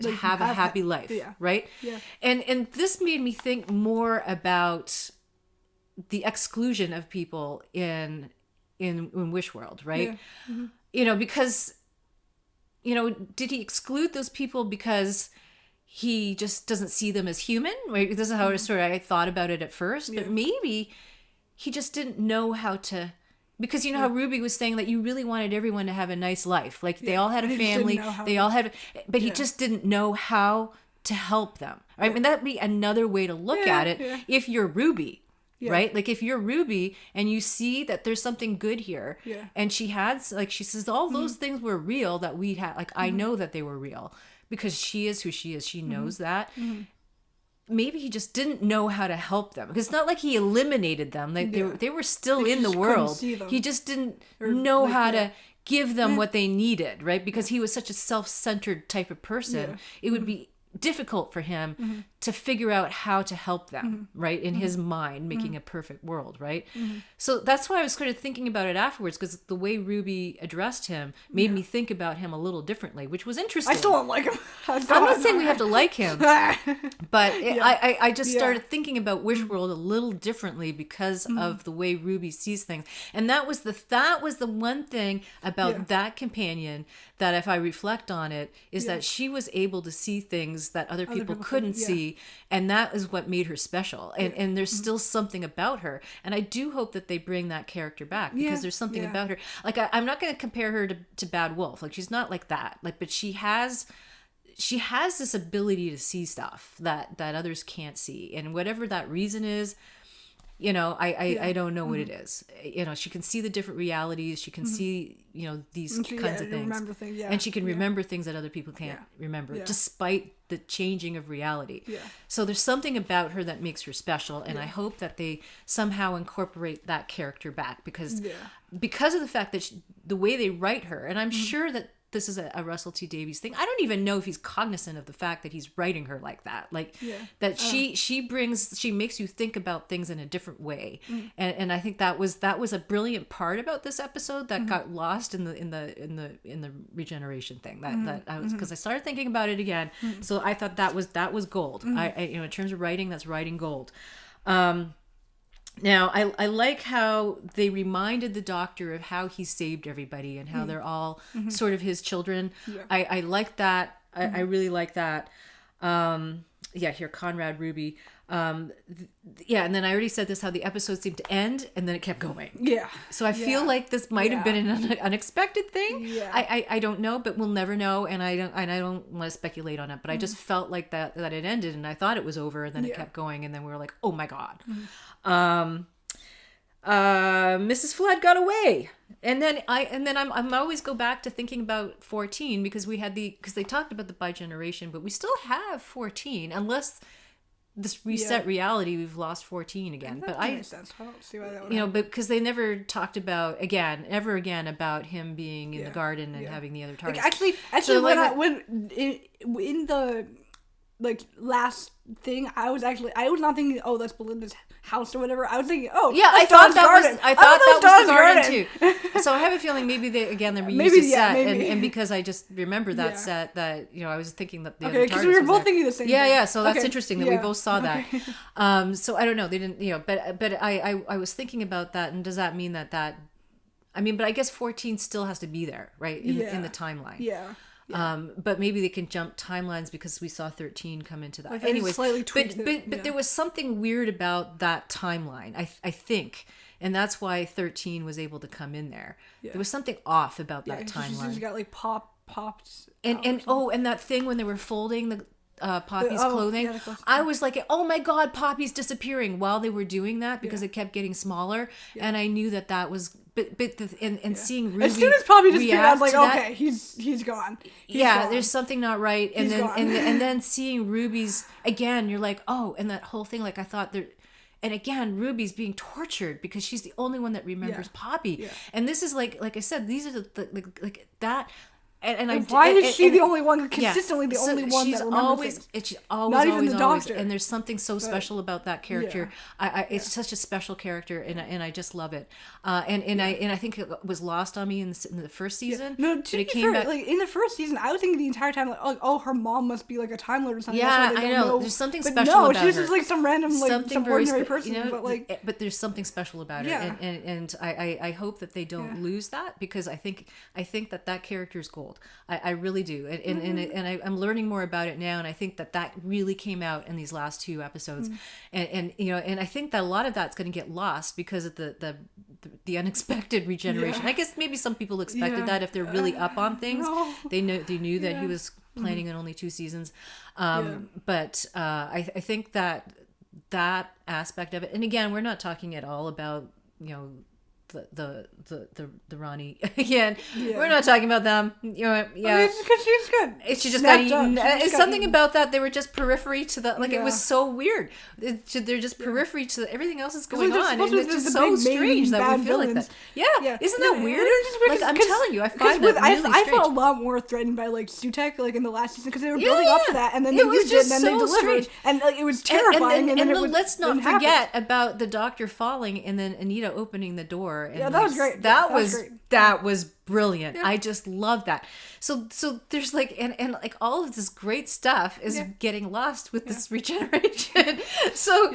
Speaker 1: happy life, right? Yeah. And this made me think more about the exclusion of people in Wishworld, right? Yeah. Mm-hmm. Because did he exclude those people because he just doesn't see them as human? Right? This is how I thought about it at first, but maybe he just didn't know how to. Because how Ruby was saying that you really wanted everyone to have a nice life. Like they all had a family, but he just didn't know how to help them. Right? I mean, that'd be another way to look at it if you're Ruby, right? Like if you're Ruby and you see that there's something good here and she says all those things were real that we had. Like I know that they were real because she is who she is. She knows that. Mm-hmm. Maybe he just didn't know how to help them because it's not like he eliminated them. They were still in the world. He just didn't know how to give them what they needed, right? Because he was such a self-centered type of person. It would be difficult for him to figure out how to help them, right? In his mind, making a perfect world, right? So that's why I was kind of thinking about it afterwards, because the way Ruby addressed him made me think about him a little differently, which was interesting.
Speaker 2: I still don't like him.
Speaker 1: I'm not saying we have to like him, but I just started thinking about Wishworld a little differently because of the way Ruby sees things. And that was the one thing about that companion that, if I reflect on it, is that she was able to see things that other people couldn't see. reality, and that is what made her special. And there's still something about her, and I do hope that they bring that character back, because there's something about her. Like I'm not going to compare her to Bad Wolf. Like she's not like that. Like, but she has this ability to see stuff that others can't see, and whatever that reason is, you know, I don't know what it is. You know, she can see the different realities. She can see, you know, these kinds of things.
Speaker 2: Remember things,
Speaker 1: and she can remember things that other people can't remember, despite the changing of reality. Yeah. So there's something about her that makes her special, and I hope that they somehow incorporate that character back, because of the fact that the way they write her, and I'm sure that this is a Russell T Davies thing. I don't even know if he's cognizant of the fact that he's writing her like that. Like that she makes you think about things in a different way. And I think that was a brilliant part about this episode that got lost in the regeneration thing. That I was, because I started thinking about it again. So I thought that was gold. I you know, in terms of writing, that's writing gold. Now, I like how they reminded the Doctor of how he saved everybody and how they're all sort of his children. Yeah. I like that. I really like that. Here, Conrad Ruby. And then I already said this, how the episode seemed to end and then it kept going. Yeah. So I feel like this might have been an unexpected thing. Yeah. I don't know, but we'll never know, and I don't want to speculate on it, but I just felt like that it ended, and I thought it was over, and then it kept going, and then we were like, oh my God. Mrs. Flood got away. And then I'm always go back to thinking about 14, because they talked about the bi-generation, but we still have 14, unless this reset reality, we've lost 14 again. But I don't see why that would happen. But because they never talked about ever again about him being in the garden and having the other targets.
Speaker 2: Like, actually, when in the last thing, I was not thinking, oh, that's Belinda's house or whatever. I was thinking, oh, yeah, I thought that was the garden too. So I have a feeling maybe they reused the set, and because I just remember that set, that I was thinking that the other targets, because we were both thinking the same thing. Yeah. So that's interesting that we both saw that. So I don't know. They didn't, but I was thinking about that, and does that mean that I mean, but I guess 14 still has to be there, right, in the timeline. Yeah. But maybe they can jump timelines because we saw 13 come into that. Anyways, but there was something weird about that timeline, I think, and that's why 13 was able to come in there. Yeah. There was something off about that timeline. She got popped. And that thing when they were folding the Poppy's clothing, I was like, oh my God, Poppy's disappearing while they were doing that, because it kept getting smaller, and I knew that was. And seeing Ruby, as soon as Poppy disappeared, I was like, okay, he's gone. He's gone.
Speaker 1: There's something not right. And then seeing Ruby's again, you're like, oh, and that whole thing, like I thought there. And again, Ruby's being tortured because she's the only one that remembers Poppy. Yeah. And this is like I said, these are like that. And
Speaker 2: why is she the only one, consistently the only one that remembers things?
Speaker 1: She's always, not even the Doctor. And there's something so special about that character. Yeah. It's such a special character, and I just love it. And I think it was lost on me in the first season.
Speaker 2: Yeah. No, to be fair, in the first season, I was thinking the entire time, oh, her mom must be like a Time Lord or something.
Speaker 1: Yeah, I know. There's something special about her.
Speaker 2: No, she was just like some random, some ordinary person.
Speaker 1: But there's something special about her, and I hope that they don't lose that, because I think that character is gold. I really do, and I'm learning more about it now, and I think that really came out in these last 2 episodes, and I think that a lot of that's going to get lost because of the unexpected regeneration. I guess maybe some people expected that if they're really up on things, they knew that he was planning on only 2 seasons, but I think that aspect of it, and again, we're not talking at all about the Ronnie again. We're not talking about them.
Speaker 2: It's because she's good.
Speaker 1: She just got eaten. It's something about that. They were just periphery to the it was so weird. They're just periphery to everything else that's going on, and it's just so strange that we feel like that. Yeah, isn't that weird? Like, I'm telling you, I find that really strange.
Speaker 2: I felt a lot more threatened by Sutek in the last season, because they were building up to that, and then they used it, and then they delivered, and it was terrifying. And then let's not forget about the Doctor falling, and then Anita opening the door. And that was great.
Speaker 1: That was brilliant. Yeah. I just love that. So there's and all of this great stuff is getting lost with this regeneration. So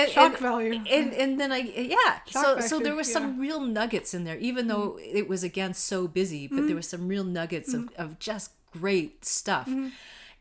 Speaker 2: shock value.
Speaker 1: And then so there was some real nuggets in there, even though it was again so busy, but there was some real nuggets of just great stuff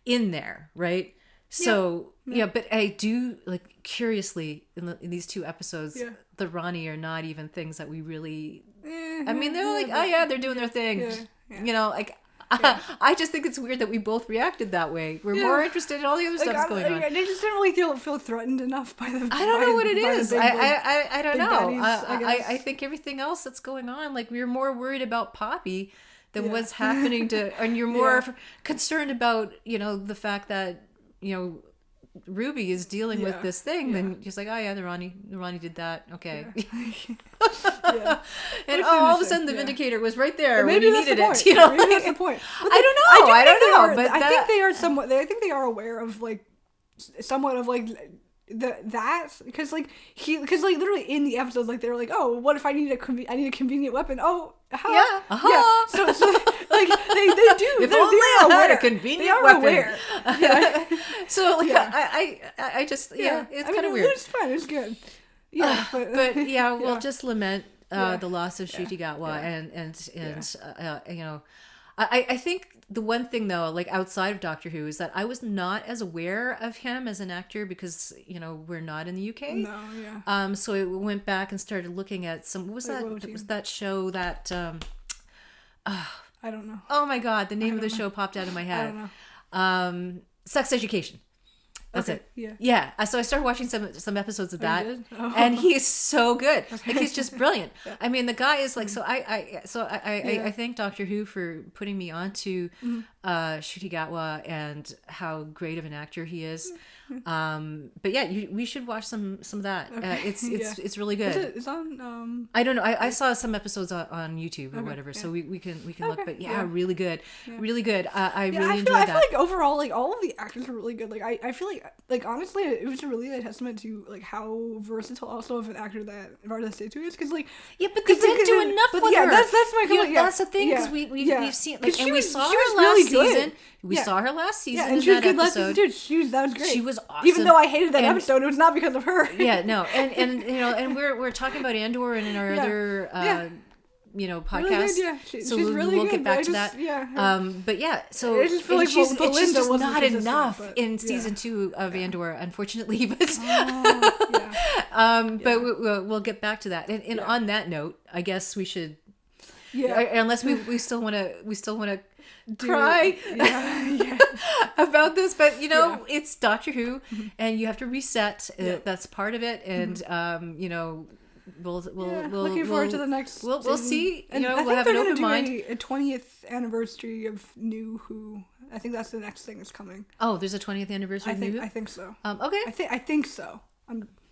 Speaker 1: in there, right? So but I do like curiously in these 2 episodes, the Ronnie are not even things that we really. I mean, they're like, oh yeah, they're doing their thing. You know, like. I just think it's weird that we both reacted that way. We're more interested in all the other stuff that's going on.
Speaker 2: They just didn't really feel threatened enough by the.
Speaker 1: I don't know what it is. I don't know.
Speaker 2: Baddies,
Speaker 1: I think everything else that's going on, like we were more worried about Poppy than what's happening to, and you're more concerned about the fact that Ruby is dealing with this thing, then just like, oh yeah, the Ronnie did that. Okay. And all of a sudden the Vindicator was right there when you needed it.
Speaker 2: Maybe that's the point.
Speaker 1: I don't know. But
Speaker 2: I think they are somewhat. I think they are aware of like somewhat of like that because literally in the episodes, like they're like, oh, what if I need a convenient weapon? Oh, yeah. So like they do.
Speaker 1: If
Speaker 2: they
Speaker 1: only
Speaker 2: are
Speaker 1: I had
Speaker 2: aware.
Speaker 1: a convenient
Speaker 2: They are
Speaker 1: weapon.
Speaker 2: aware. Yeah.
Speaker 1: So like I just it's kind of weird.
Speaker 2: It's fine. It's good. Yeah, but
Speaker 1: we'll just lament the loss of ncutigatwa and I think the one thing though, like outside of Doctor Who, is that I was not as aware of him as an actor because we're not in the UK.
Speaker 2: No, yeah.
Speaker 1: So I went back and started looking at some. What was that? It was that show that.
Speaker 2: I don't know.
Speaker 1: Oh my God! The name of the show popped out of my head.
Speaker 2: I don't know.
Speaker 1: Sex Education. That's it.
Speaker 2: Yeah.
Speaker 1: So I started watching some episodes of that,
Speaker 2: Oh.
Speaker 1: and he's so good. Like he's just brilliant. I mean, the guy is like. So I thank Doctor Who for putting me onto ncutigatwa and how great of an actor he is. But yeah, we should watch some of that.
Speaker 2: Okay.
Speaker 1: It's really good.
Speaker 2: It's on.
Speaker 1: I don't know. I saw some episodes on YouTube or whatever, so we can look. But really good, really good. I really enjoyed that.
Speaker 2: I feel like overall, like all of the actors were really good. Like I feel like honestly, it was really a testament to like how versatile also of an actor that Varadasethu is, because like
Speaker 1: but they didn't do enough with her.
Speaker 2: That's my comment.
Speaker 1: That's the thing, because we've seen like, and we saw her last season. We saw her last season.
Speaker 2: And
Speaker 1: in
Speaker 2: she was
Speaker 1: that
Speaker 2: good
Speaker 1: episode.
Speaker 2: last season too. That was great.
Speaker 1: She was awesome.
Speaker 2: Even though I hated that episode, it was not because of her.
Speaker 1: And we're talking about Andor and in our other podcast.
Speaker 2: Really good,
Speaker 1: so
Speaker 2: she's really
Speaker 1: we'll
Speaker 2: good,
Speaker 1: get back to that. But so
Speaker 2: I just feel like
Speaker 1: it's
Speaker 2: Belinda
Speaker 1: just
Speaker 2: wasn't
Speaker 1: not
Speaker 2: consistent,
Speaker 1: enough
Speaker 2: but,
Speaker 1: in season 2 of Andor, unfortunately. But but we'll get back to that. And on that note, I guess we should. Yeah. Unless we still want to cry about this, but it's Doctor Who, and you have to reset. That's part of it, and we'll
Speaker 2: looking forward to the next.
Speaker 1: We'll see.
Speaker 2: And
Speaker 1: we'll have an open mind.
Speaker 2: A 20th anniversary of New Who. I think that's the next thing that's coming.
Speaker 1: Oh, there's a 20th anniversary of New Who?
Speaker 2: I think so.
Speaker 1: Okay.
Speaker 2: I think so.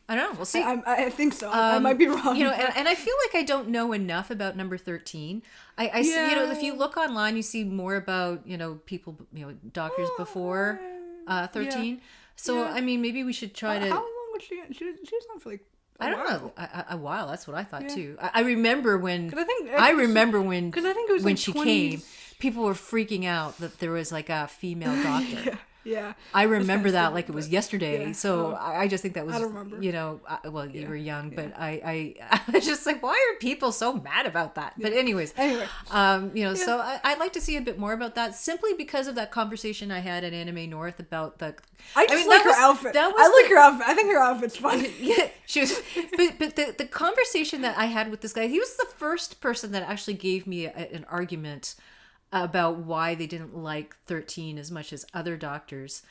Speaker 1: I don't know. We'll see.
Speaker 2: I think so. I might be wrong.
Speaker 1: And I feel like I don't know enough about number 13. I see, if you look online, you see more about, people, doctors before 13. So, I mean, maybe we should try to...
Speaker 2: How long was she was on for like...
Speaker 1: I don't know. A while. That's what I thought too. I remember when...
Speaker 2: Because
Speaker 1: I think it was when
Speaker 2: like
Speaker 1: she
Speaker 2: 20s.
Speaker 1: came, people were freaking out that there was like a female doctor.
Speaker 2: Yeah.
Speaker 1: I remember that like it was yesterday.
Speaker 2: Yeah.
Speaker 1: So I just think that was,
Speaker 2: I don't remember.
Speaker 1: You were young, but I was just like, why are people so mad about that? But anyways, so I'd like to see a bit more about that, simply because of that conversation I had at Anime North about the.
Speaker 2: I like her outfit. I like her outfit. I think her outfit's funny.
Speaker 1: Yeah, she was. But the conversation that I had with this guy, he was the first person that actually gave me an argument about why they didn't like 13 as much as other doctors.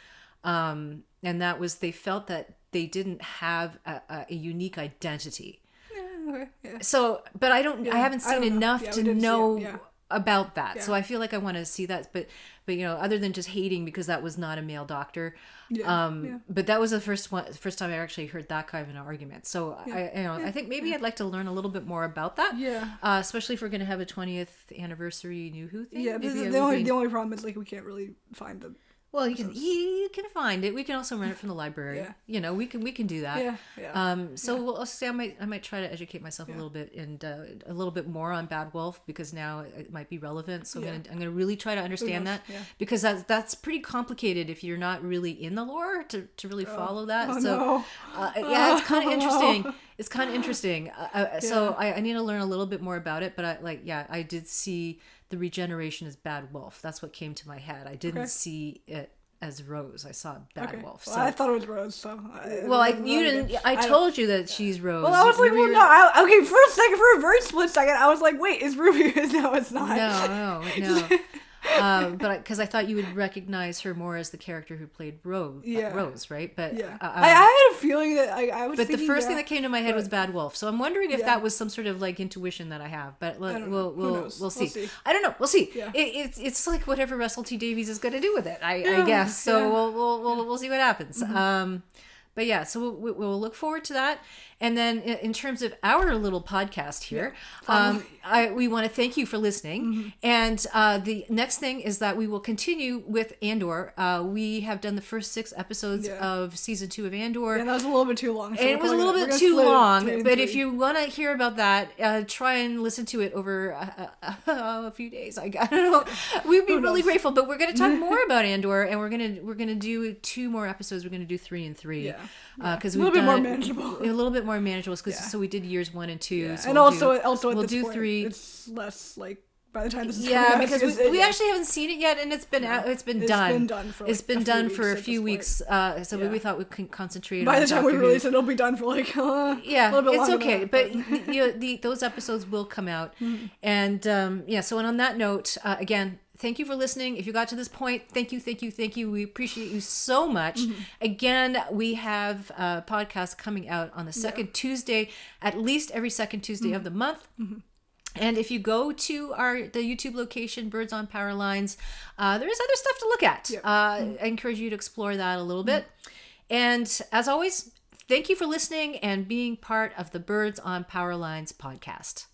Speaker 1: And that was, they felt that they didn't have a unique identity.
Speaker 2: Yeah, okay, yeah.
Speaker 1: So, but I haven't seen enough to know about that.
Speaker 2: Yeah.
Speaker 1: So I feel like I want to see that, but other than just hating because that was not a male doctor. But that was the first time I actually heard that kind of an argument. So I think maybe I'd like to learn a little bit more about that.
Speaker 2: Yeah.
Speaker 1: Especially if we're going to have a 20th anniversary New Who thing.
Speaker 2: Yeah, the only problem is like we can't really find the.
Speaker 1: Well, you can find it. We can also rent it from the library. Yeah. We can do that. We'll say I might try to educate myself a little bit and a little bit more on Bad Wolf, because now it might be relevant. So I'm gonna really try to understand that, because that's pretty complicated if you're not really in the lore to really follow that. It's kind of interesting. It's kind of interesting. So I need to learn a little bit more about it. But I did see the regeneration as Bad Wolf. That's what came to my head. I didn't see it as Rose. I saw Bad Wolf. So.
Speaker 2: Well, I thought it was Rose. So
Speaker 1: you didn't. I told you that she's Rose.
Speaker 2: Well, I was like, well, no. Okay, for a second, for a very split second, I was like, wait, is Ruby? No, it's not.
Speaker 1: No. But because I thought you would recognize her more as the character who played Rose, right? But
Speaker 2: I had a feeling that I was.
Speaker 1: But the first thing that came to my head was Bad Wolf, so I'm wondering if that was some sort of like intuition that I have. But we'll see. I don't know. We'll see. Yeah. It's like whatever Russell T Davies is going to do with it, I guess. So we'll see what happens. Mm-hmm. But yeah, so we'll look forward to that. And then in terms of our little podcast here, we want to thank you for listening. Mm-hmm. And the next thing is that we will continue with Andor. We have done the first 6 episodes of season 2 of Andor.
Speaker 2: Yeah, that was a little bit too long. So
Speaker 1: and it was a little bit too long. But if you want to hear about that, try and listen to it over a few days. I don't know. We'd be really grateful. But we're going to talk more about Andor, and we're gonna do 2 more episodes. We're going to do 3 and 3.
Speaker 2: Yeah.
Speaker 1: Because
Speaker 2: a little bit more manageable.
Speaker 1: A little bit more manageable, so we did years 1 and 2.
Speaker 2: Yeah.
Speaker 1: So
Speaker 2: and we'll do 3. It's less like by the time this is coming out,
Speaker 1: because we actually haven't seen it yet, and it's been done.
Speaker 2: It's been done for
Speaker 1: a few weeks. So we thought we can concentrate.
Speaker 2: By
Speaker 1: on
Speaker 2: the time we release it, it'll be done for like a little bit longer.
Speaker 1: It's okay. But those episodes will come out, and So on that note, again. Thank you for listening. If you got to this point, thank you. We appreciate you so much. Mm-hmm. Again, we have podcasts coming out on the second Tuesday, at least every second Tuesday of the month. Mm-hmm. And if you go to the YouTube location, Birds on Power Lines, there is other stuff to look at. I encourage you to explore that a little bit. And as always, thank you for listening and being part of the Birds on Power Lines podcast.